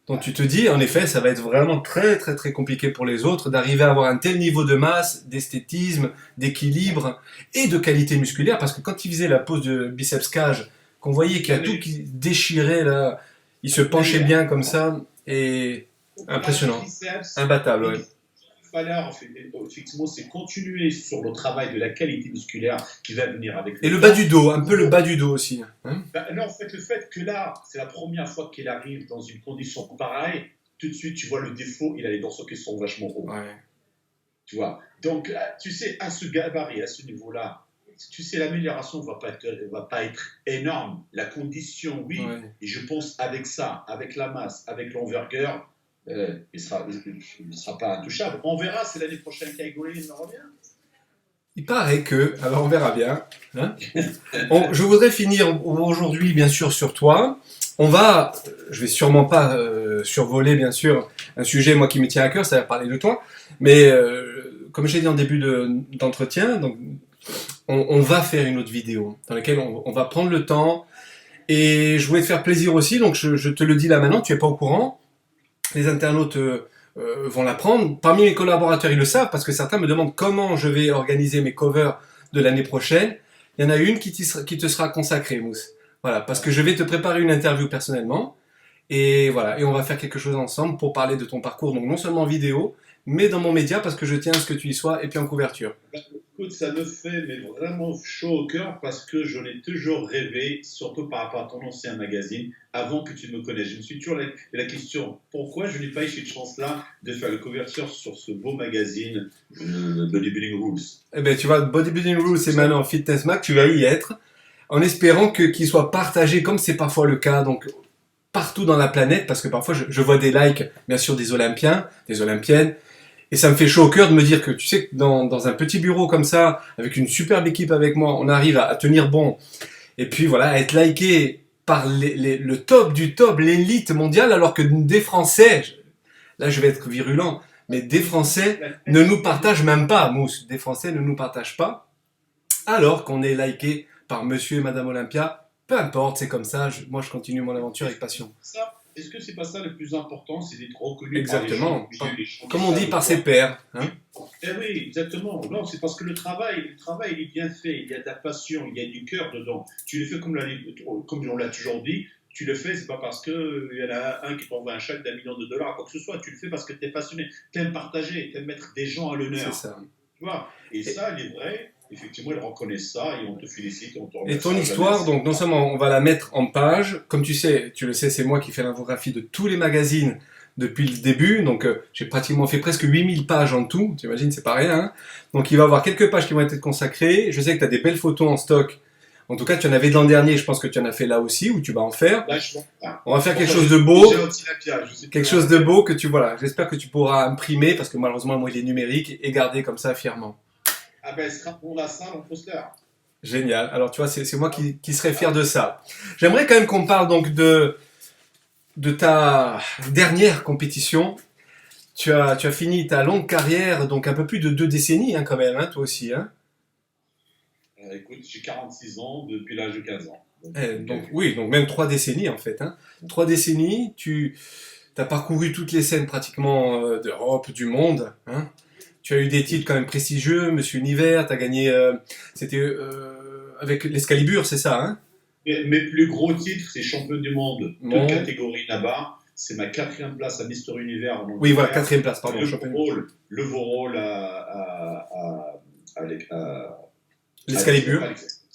Donc tu te dis, en effet, ça va être vraiment très très très compliqué pour les autres d'arriver à avoir un tel niveau de masse, d'esthétisme, d'équilibre et de qualité musculaire, parce que quand il faisait la pose de biceps cage, qu'on voyait qu'il y a tout qui déchirait là, il se penchait bien comme ça, et impressionnant, imbattable, ouais. Effectivement, c'est continuer sur le travail de la qualité musculaire qui va venir avec le bas du dos, un peu le bas du dos aussi. Hein, là, en fait, le fait que là, c'est la première fois qu'il arrive dans une condition pareille, tout de suite, tu vois le défaut, il a les dorsaux qui sont vachement hauts. Ouais. Tu vois. Donc, tu sais, à ce gabarit, à ce niveau-là, tu sais, l'amélioration ne va pas être énorme. La condition, oui, ouais. Et je pense avec ça, avec la masse, avec l'envergure, il ne sera pas intouchable. On verra si l'année prochaine Kai-Gorille revient. Il paraît que, alors on verra bien. Hein. Je voudrais finir aujourd'hui, bien sûr, sur toi. Je vais sûrement pas survoler, bien sûr, un sujet, moi, qui me tient à cœur, ça va parler de toi. Mais comme j'ai dit en début d'entretien, donc, on va faire une autre vidéo dans laquelle on va prendre le temps. Et je voulais te faire plaisir aussi, donc je te le dis là maintenant, tu n'es pas au courant. Les internautes vont l'apprendre. Parmi mes collaborateurs, ils le savent parce que certains me demandent comment je vais organiser mes covers de l'année prochaine. Il y en a une qui te sera consacrée, Mousse. Voilà, parce que je vais te préparer une interview personnellement. Et voilà, et on va faire quelque chose ensemble pour parler de ton parcours, donc non seulement en vidéo, mais dans mon média, parce que je tiens à ce que tu y sois, et puis en couverture. Écoute, ça me fait mais vraiment chaud au cœur parce que j'en ai toujours rêvé, surtout par rapport à ton ancien magazine, avant que tu me connaisses. Je me suis toujours la question, pourquoi je n'ai pas eu cette chance-là de faire la couverture sur ce beau magazine, Bodybuilding Rules. Eh bien, tu vois, Bodybuilding Rules et maintenant Fitness Mag, tu vas y être, en espérant qu'il soit partagé, comme c'est parfois le cas, donc partout dans la planète, parce que parfois je vois des likes, bien sûr, des Olympiens, des Olympiennes, et ça me fait chaud au cœur de me dire que tu sais que dans un petit bureau comme ça, avec une superbe équipe avec moi, on arrive à tenir bon, et puis voilà, à être liké par le top du top, l'élite mondiale, alors que des Français, là je vais être virulent, mais des Français ne nous partagent même pas, Mousse, des Français ne nous partagent pas, alors qu'on est liké par Monsieur et Madame Olympia, peu importe, c'est comme ça, moi je continue mon aventure avec passion. Est-ce que c'est pas ça le plus important, c'est d'être reconnu exactement. Par les gens comme on dit, par ses pairs. Hein. Eh oui, exactement. Non, c'est parce que le travail, il est bien fait. Il y a de la passion, il y a du cœur dedans. Tu le fais comme on l'a toujours dit. Tu le fais, c'est pas parce que il y en a un qui t'envoie un chèque d'1 million de dollars, quoi que ce soit. Tu le fais parce que tu es passionné, tu aimes partager, tu aimes mettre des gens à l'honneur. C'est ça. Tu vois. Et ça, les vrais, effectivement, ils reconnaissent ça et on te félicite. On te remercie. Et ton histoire, donc non seulement on va la mettre en page, comme tu le sais, c'est moi qui fais l'infographie de tous les magazines depuis le début, donc j'ai pratiquement fait presque 8000 pages en tout, tu imagines, c'est pas rien. Hein, donc il va y avoir quelques pages qui vont être consacrées, je sais que tu as des belles photos en stock, en tout cas tu en avais de l'an dernier, je pense que tu en as fait là aussi, ou tu vas en faire. Là, on va faire quelque chose de beau, quelque chose de beau que j'espère que tu pourras imprimer, parce que malheureusement moi il est numérique, et garder comme ça fièrement. Ah ben, on a ça dans le poster. Génial. Alors, tu vois, c'est moi qui serais fier de ça. J'aimerais quand même qu'on parle donc de ta dernière compétition. Tu as fini ta longue carrière, donc un peu plus de 2 décennies, hein, quand même, hein, toi aussi, hein. Écoute, j'ai 46 ans depuis l'âge de 15 ans. Donc même 3 décennies, en fait, hein. 3 décennies, tu as parcouru toutes les scènes pratiquement d'Europe, du monde, hein. Tu as eu des titres quand même prestigieux, Monsieur Univers, tu as gagné, c'était avec l'Excalibur, c'est ça, hein? Mes plus gros titres, c'est champion du monde, toute catégorie là-bas. C'est ma 4e place à Mister Univers. Oui, voilà, 4e place, pardon. Le Vorol à l'Excalibur.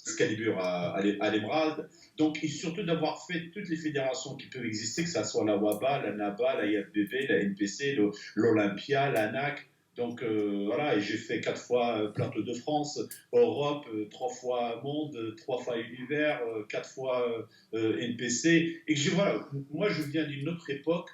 Excalibur à l'Emerald. Donc, et surtout d'avoir fait toutes les fédérations qui peuvent exister, que ce soit la WABA, la NABA, la IFBB, la NPC, l'Olympia, l'ANAC. Donc voilà, et j'ai fait 4 fois plateau de France, Europe, 3 fois monde, 3 fois univers, 4 fois NPC. Et voilà, moi je viens d'une autre époque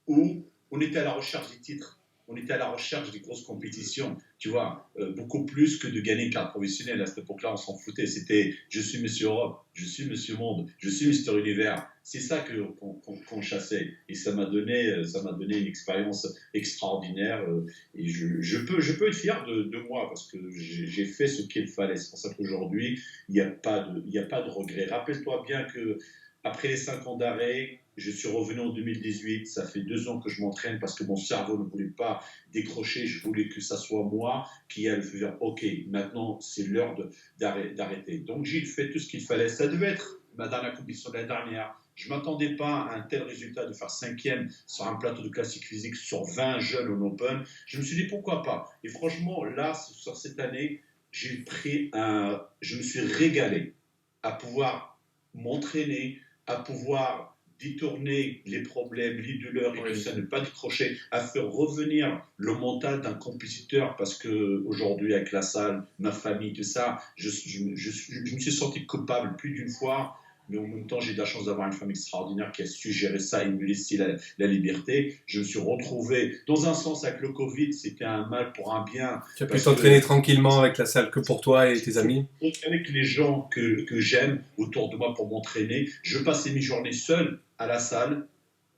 où on était à la recherche des titres. On était à la recherche des grosses compétitions, tu vois, beaucoup plus que de gagner une carte professionnelle. À cette époque-là, on s'en foutait. C'était « je suis Monsieur Europe, je suis Monsieur Monde, je suis Mister Univers ». C'est ça qu'on chassait. Et ça m'a donné une expérience extraordinaire. Et je peux être fier de moi parce que j'ai fait ce qu'il fallait. C'est pour ça qu'aujourd'hui, il n'y a pas de regret. Rappelle-toi bien que après les 5 ans d'arrêt, je suis revenu en 2018, ça fait 2 ans que je m'entraîne parce que mon cerveau ne voulait pas décrocher, je voulais que ça soit moi qui allait faire « Ok, maintenant c'est l'heure d'arrêter ». Donc j'ai fait tout ce qu'il fallait, ça devait être ma dernière compétition de l'année dernière. Je ne m'attendais pas à un tel résultat de faire 5e sur un plateau de classique physique sur 20 jeunes en Open. Je me suis dit pourquoi pas. Et franchement, là, sur cette année, je me suis régalé à pouvoir m'entraîner, à pouvoir détourner les problèmes, les douleurs et tout ça, ne pas décrocher, à faire revenir le mental d'un compétiteur parce que aujourd'hui avec la salle, ma famille, tout ça, je me suis senti coupable plus d'une fois, mais en même temps j'ai de la chance d'avoir une femme extraordinaire qui a su gérer ça et me laisser la liberté. Je me suis retrouvé, dans un sens avec le Covid, c'était un mal pour un bien. Tu as pu t'entraîner tranquillement avec la salle que pour toi et tes amis? Avec les gens que j'aime autour de moi pour m'entraîner. Je passais mes journées seul à la salle,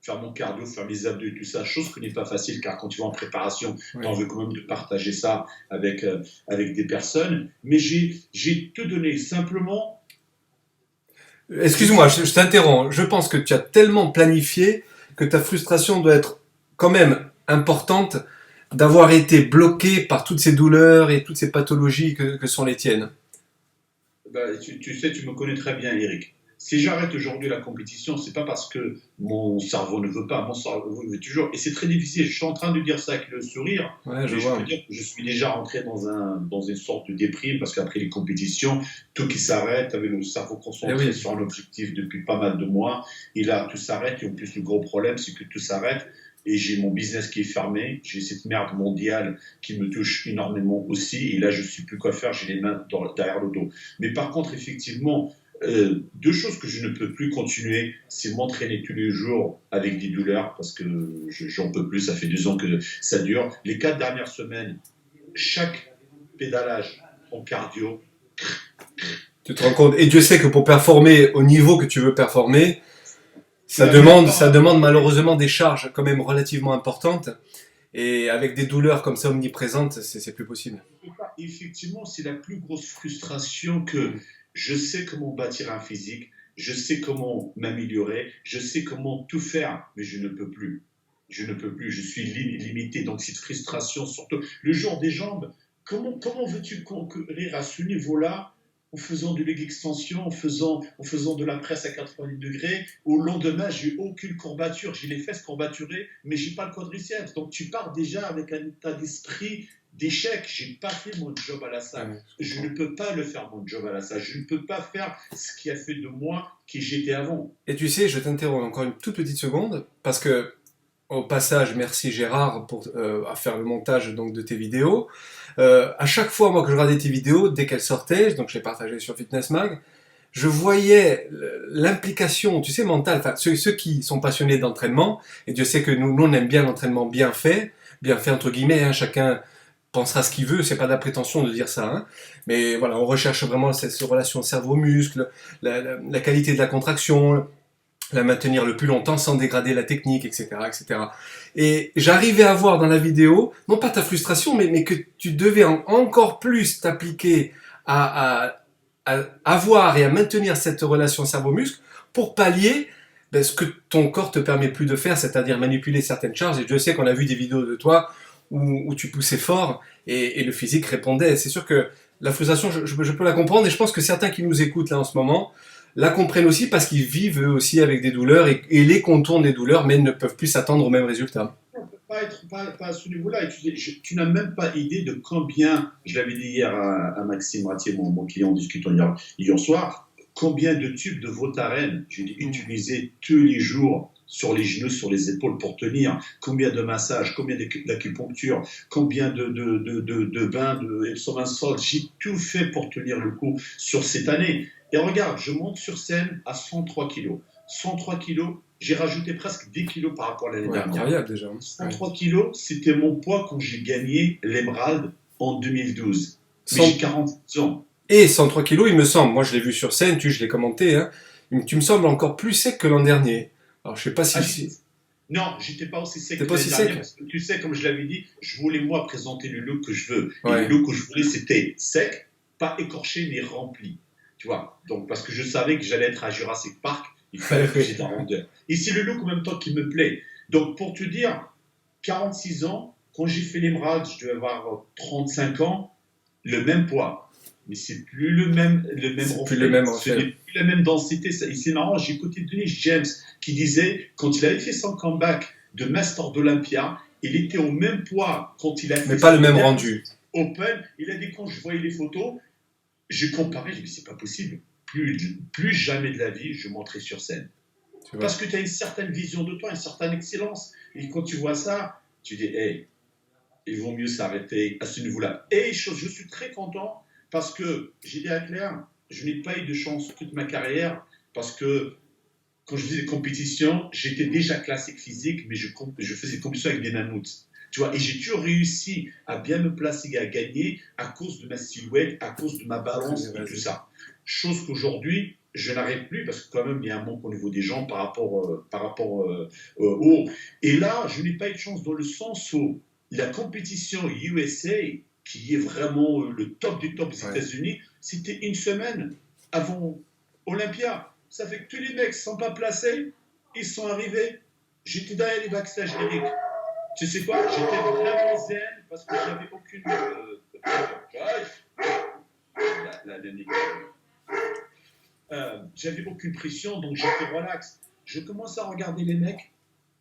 faire mon cardio, faire mes abdos et tout ça, chose qui n'est pas facile car quand tu vas en préparation, tu as envie quand même de partager ça avec des personnes. Mais j'ai tout donné simplement. Excuse-moi, je t'interromps. Je pense que tu as tellement planifié que ta frustration doit être quand même importante d'avoir été bloqué par toutes ces douleurs et toutes ces pathologies que sont les tiennes? Tu sais, tu me connais très bien, Eric. Si j'arrête aujourd'hui la compétition, c'est pas parce que mon cerveau ne veut pas, mon cerveau veut toujours. Et c'est très difficile. Je suis en train de dire ça avec le sourire, Ouais, je mais je vois. peux dire que je suis déjà rentré dans une sorte de déprime parce qu'après les compétitions, tout qui s'arrête, avec le cerveau Eh concentré oui. sur un objectif depuis pas mal de mois, et là, tout s'arrête. Et en plus, le gros problème, c'est que tout s'arrête. Et j'ai mon business qui est fermé, j'ai cette merde mondiale qui me touche énormément aussi, et là je ne sais plus quoi faire, j'ai les mains derrière le dos. Mais par contre, effectivement, deux choses que je ne peux plus continuer, c'est m'entraîner tous les jours avec des douleurs, parce que j'en peux plus, ça fait 2 ans que ça dure. Les 4 dernières semaines, chaque pédalage en cardio, Tu te rends compte? Et Dieu sait que pour performer au niveau que tu veux performer, ça demande malheureusement des charges quand même relativement importantes. Et avec des douleurs comme ça omniprésentes, c'est plus possible. effectivement, c'est la plus grosse frustration que je sais comment bâtir un physique, je sais comment m'améliorer, je sais comment tout faire, mais je ne peux plus. Je ne peux plus, je suis limité. Donc cette frustration, surtout le jour des jambes, comment veux-tu concourir à ce niveau-là en faisant de leg extension, en faisant de la presse à 90 degrés? Au lendemain, j'ai aucune courbature, j'ai les fesses courbaturées, mais j'ai pas le quadriceps. Donc tu pars déjà avec un état d'esprit d'échec. J'ai pas fait mon job à la salle. Ouais. Je ne peux pas le faire mon job à la salle. Je ne peux pas faire ce qui a fait de moi qui j'étais avant. Et tu sais, je t'interromps encore une toute petite seconde, parce que, au passage, merci Gérard à faire le montage donc, de tes vidéos. À chaque fois, moi, que je regardais tes vidéos, dès qu'elles sortaient, donc je les partageais sur Fitness Mag, je voyais l'implication, tu sais, mentale, enfin, ceux qui sont passionnés d'entraînement, et Dieu sait que nous on aime bien l'entraînement bien fait entre guillemets, hein, chacun pensera ce qu'il veut, c'est pas de la prétention de dire ça, hein, mais voilà, on recherche vraiment cette relation cerveau-muscle, la qualité de la contraction, la maintenir le plus longtemps sans dégrader la technique, etc., etc. Et j'arrivais à voir dans la vidéo, non pas ta frustration, mais que tu devais encore plus t'appliquer à avoir et à maintenir cette relation cerveau-muscle pour pallier ce que ton corps te permet plus de faire, c'est-à-dire manipuler certaines charges. Et je sais qu'on a vu des vidéos de toi où tu poussais fort et le physique répondait. C'est sûr que la frustration, je peux la comprendre, et je pense que certains qui nous écoutent là en ce moment la comprennent aussi parce qu'ils vivent eux aussi avec des douleurs et les contournent des douleurs, mais ne peuvent plus s'attendre au même résultat. On ne peut pas être pas à ce niveau-là. Et tu n'as même pas idée de combien, je l'avais dit hier à Maxime Ratier, mon client, en discutant hier soir, combien de tubes de Voltaren j'ai utilisé tous les jours sur les genoux, sur les épaules pour tenir, combien de massages, combien d'acupuncture, combien de bains de Epsom salt, j'ai tout fait pour tenir le coup sur cette année. Et regarde, je monte sur scène à 103 kilos. 103 kilos, j'ai rajouté presque 10 kilos par rapport à l'année dernière. Incroyable déjà. 103 kilos, c'était mon poids quand j'ai gagné l'Emerald en 2012. Mais j'ai 46 ans. Et 103 kilos, il me semble, moi je l'ai vu sur scène, je l'ai commenté, hein, tu me sembles encore plus sec que l'an dernier. Alors je sais pas si... Non, j'étais pas aussi sec que pas aussi l'année dernière, sec. parce que tu sais, comme je l'avais dit, je voulais moi présenter le look que je veux. Ouais. Et le look que je voulais, c'était sec, pas écorché, mais rempli. Tu vois, donc parce que je savais que j'allais être à Jurassic Park, il fallait que j'étais en rondeur. Et c'est le look en même temps qui me plaît. Donc pour te dire, 46 ans, quand j'ai fait l'Emerald, je devais avoir 35 ans, le même poids. Mais c'est plus le même plus le même ce n'est plus la même densité. Et c'est marrant, j'ai écouté Dennis James qui disait, quand il avait fait son comeback de Master d'Olympia, il était au même poids quand il a fait... Mais pas le même rendu. Open, il a dit, quand je voyais les photos, j'ai comparé, j'ai dit, c'est pas possible. Plus jamais de la vie, je monterai sur scène. Parce que tu as une certaine vision de toi, une certaine excellence. Et quand tu vois ça, tu dis, hey, il vaut mieux s'arrêter à ce niveau-là. Et je suis très content parce que, j'ai dit à Claire, je n'ai pas eu de chance toute ma carrière parce que quand je faisais des compétitions, j'étais déjà classique physique, mais je faisais des compétitions avec des mammouths. Tu vois, et j'ai toujours réussi à bien me placer et à gagner à cause de ma silhouette, à cause de ma balance et tout ça. Chose qu'aujourd'hui, je n'arrive plus parce que quand même, il y a un manque au niveau des gens par rapport au... Et là, je n'ai pas eu de chance dans le sens où la compétition USA, qui est vraiment le top du top des États-Unis, c'était une semaine avant Olympia. Ça fait que tous les mecs ne sont pas placés, ils sont arrivés. J'étais derrière les backstage, Eric. Tu sais quoi, j'étais vraiment zen parce que j'avais aucune. J'avais aucune pression, donc j'étais relax. Je commençais à regarder les mecs,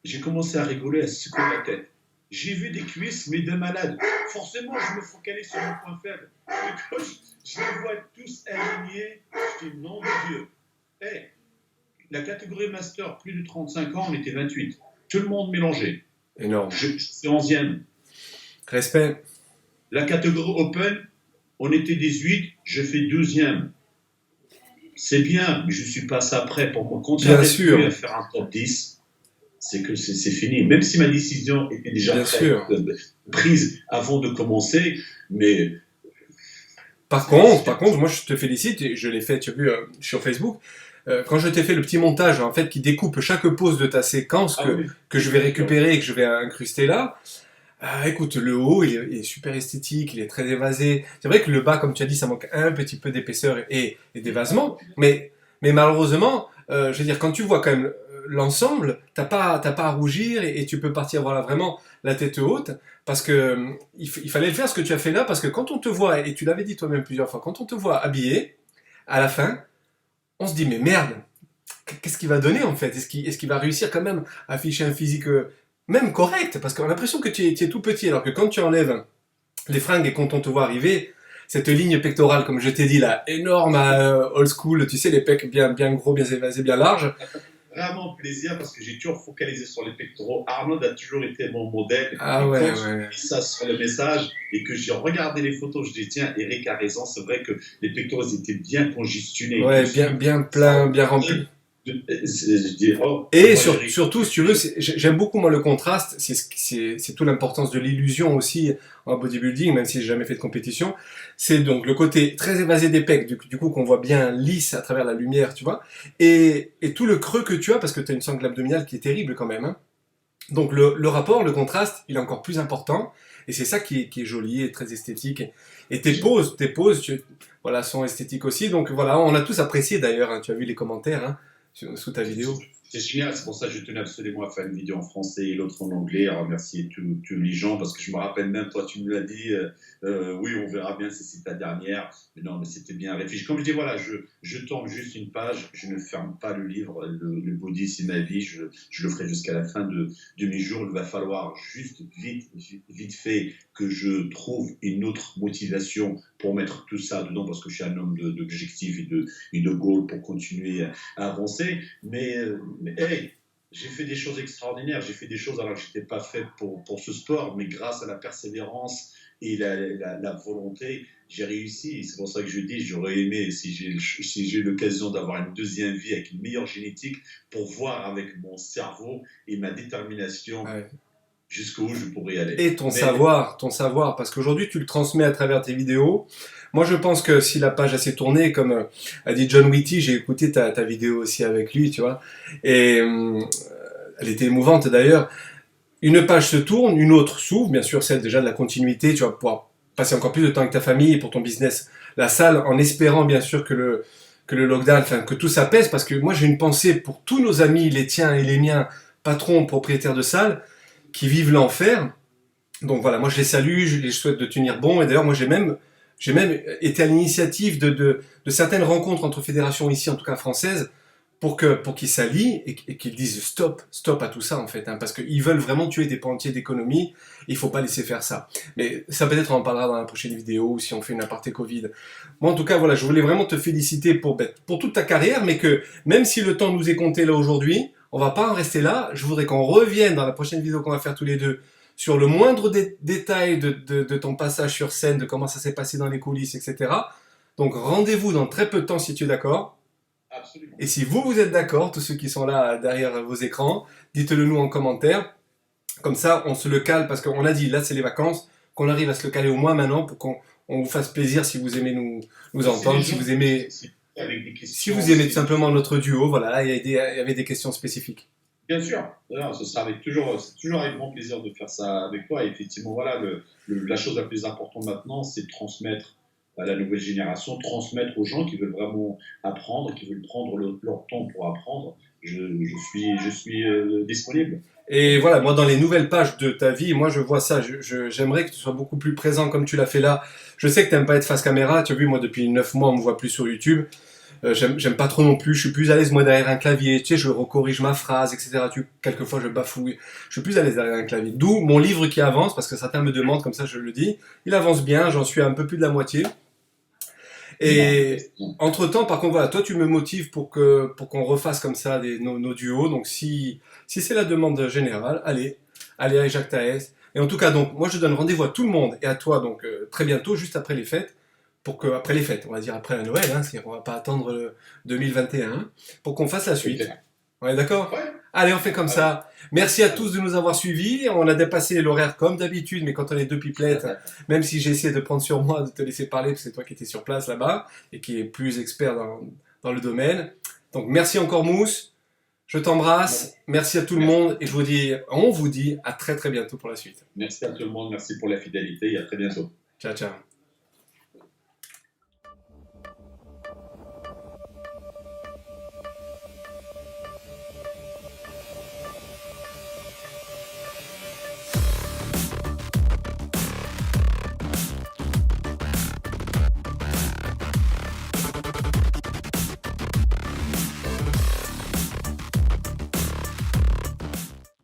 j'ai commencé à rigoler, à se secouer la tête. J'ai vu des cuisses, mais de malades. Forcément, je me focalise sur mon point faible. Et quand je les vois tous alignés, je dis non de Dieu. Hey, la catégorie master, plus de 35 ans, on était 28. Tout le monde mélangé. Énorme. Je suis 11e. Respect. La catégorie open, on était 18, je fais 12e. C'est bien, mais je ne suis pas ça prêt pour moi. Quand bien j'arrive sûr. à faire un top 10, c'est que c'est fini. Même si ma décision était déjà prise avant de commencer, mais... Par contre, moi je te félicite, et je l'ai fait, tu as vu, sur Facebook, quand je t'ai fait le petit montage en fait qui découpe chaque pause de ta séquence que je vais récupérer et que je vais incruster là. Écoute, le haut il est super esthétique, il est très évasé. C'est vrai que le bas, comme tu as dit, ça manque un petit peu d'épaisseur et d'évasement, mais malheureusement, je veux dire, quand tu vois quand même l'ensemble, t'as pas à rougir et tu peux partir voilà vraiment la tête haute parce que il fallait le faire ce que tu as fait là parce que quand on te voit, et tu l'avais dit toi-même plusieurs fois, quand on te voit habillé à la fin, on se dit mais merde, qu'est-ce qu'il va donner en fait? Est-ce qu'il va réussir quand même à afficher un physique même correct? Parce qu'on a l'impression que tu es tout petit, alors que quand tu enlèves les fringues et quand on te voit arriver, cette ligne pectorale, comme je t'ai dit là, énorme, old school, tu sais, les pecs bien gros, bien évasés, bien larges. Vraiment plaisir parce que j'ai toujours focalisé sur les pectoraux. Arnaud a toujours été mon modèle. Ah et ouais, quand j'ai mis ça sur le message et que j'ai regardé les photos, je dis tiens, Eric a raison, c'est vrai que les pectoraux étaient bien congestionnés. Ouais, bien plein, bien remplis. Et surtout, si tu veux, j'aime beaucoup moi le contraste, c'est toute l'importance de l'illusion aussi en bodybuilding, même si j'ai jamais fait de compétition. C'est donc le côté très évasé des pecs, du coup qu'on voit bien lisse à travers la lumière, tu vois, et tout le creux que tu as, parce que tu as une sangle abdominale qui est terrible quand même. Hein. Donc le rapport, le contraste, il est encore plus important, et c'est ça qui est joli et très esthétique. Et tes poses, voilà, sont esthétiques aussi. Donc voilà, on a tous apprécié d'ailleurs, hein, tu as vu les commentaires, hein, sous ta vidéo. C'est génial, c'est pour ça que je tenais absolument à faire une vidéo en français et l'autre en anglais, à remercier tous les gens, parce que je me rappelle même, toi tu me l'as dit, oui on verra bien si c'est ta dernière, mais non mais c'était bien réfléchi. Comme je dis, voilà, je tourne juste une page, je ne ferme pas le livre, le body c'est ma vie, je le ferai jusqu'à la fin de mes jours, il va falloir juste vite fait que je trouve une autre motivation pour mettre tout ça dedans, parce que je suis un homme d'objectifs et de goals pour continuer à avancer, mais hey, j'ai fait des choses extraordinaires, j'ai fait des choses alors que je n'étais pas fait pour ce sport, mais grâce à la persévérance et la volonté, j'ai réussi. C'est pour ça que je dis, j'aurais aimé, si j'ai l'occasion d'avoir une deuxième vie avec une meilleure génétique, pour voir avec mon cerveau et ma détermination jusqu'où je pourrais aller. Et ton savoir, parce qu'aujourd'hui tu le transmets à travers tes vidéos. Moi je pense que si la page a s'est tournée, comme a dit John Whitty, j'ai écouté ta vidéo aussi avec lui, tu vois, et elle était émouvante d'ailleurs. Une page se tourne, une autre s'ouvre, bien sûr celle déjà de la continuité, tu vas pouvoir passer encore plus de temps avec ta famille et pour ton business, la salle, en espérant bien sûr que le lockdown, enfin que tout ça pèse, parce que moi j'ai une pensée pour tous nos amis, les tiens et les miens, patrons, propriétaires de salles, qui vivent l'enfer. Donc voilà, moi je les salue, je les souhaite de tenir bon. Et d'ailleurs, moi j'ai même été à l'initiative de certaines rencontres entre fédérations ici, en tout cas françaises, pour qu'ils s'allient et qu'ils disent stop à tout ça en fait, hein, parce qu'ils veulent vraiment tuer des pans entiers d'économie. Il faut pas laisser faire ça. Mais ça peut-être on en parlera dans la prochaine vidéo ou si on fait une aparté Covid. Moi en tout cas voilà, je voulais vraiment te féliciter pour toute ta carrière, mais que même si le temps nous est compté là aujourd'hui, on va pas en rester là. Je voudrais qu'on revienne dans la prochaine vidéo qu'on va faire tous les deux sur le moindre détail de ton passage sur scène, de comment ça s'est passé dans les coulisses, etc. Donc rendez-vous dans très peu de temps si tu es d'accord. Absolument. Et si vous êtes d'accord, tous ceux qui sont là derrière vos écrans, dites-le nous en commentaire. Comme ça, on se le cale, parce qu'on a dit, là c'est les vacances, qu'on arrive à se le caler au moins maintenant pour qu'on vous fasse plaisir si vous aimez nous entendre, si vous aimez... Si vous aimez tout simplement notre duo, voilà, là, il y avait des questions spécifiques. Bien sûr, alors, ce sera toujours avec grand plaisir de faire ça avec toi. Et effectivement, voilà, la chose la plus importante maintenant, c'est de transmettre à la nouvelle génération, transmettre aux gens qui veulent vraiment apprendre, qui veulent prendre leur temps pour apprendre, je suis disponible. Et voilà, moi dans les nouvelles pages de ta vie, moi je vois ça, j'aimerais que tu sois beaucoup plus présent comme tu l'as fait là. Je sais que t'aimes pas être face caméra, tu as vu, moi depuis 9 mois on me voit plus sur YouTube. J'aime pas trop non plus, je suis plus à l'aise moi derrière un clavier, tu sais, je recorrige ma phrase, etc. Quelquefois je bafouille, je suis plus à l'aise derrière un clavier. D'où mon livre qui avance, parce que certains me demandent, comme ça je le dis, il avance bien, j'en suis à un peu plus de la moitié. Et entre-temps, par contre, voilà, toi tu me motives pour qu'on refasse comme ça nos duos, donc si c'est la demande générale, allez avec Jacques Taès. Et en tout cas, donc, moi je donne rendez-vous à tout le monde et à toi, donc très bientôt, juste après les fêtes, après les fêtes, on va dire après la Noël, hein, on va pas attendre le 2021, pour qu'on fasse la suite. Okay. Ouais, d'accord? Ouais. Allez, on fait comme ça. Merci à tous de nous avoir suivis. On a dépassé l'horaire comme d'habitude, mais quand on est deux pipelettes, même si j'ai essayé de prendre sur moi, de te laisser parler, parce que c'est toi qui étais sur place là-bas, et qui est plus expert dans le domaine. Donc merci encore Mousse, je t'embrasse, merci à tout le monde, et on vous dit à très très bientôt pour la suite. Merci à tout le monde, merci pour la fidélité et à très bientôt. Ciao, ciao.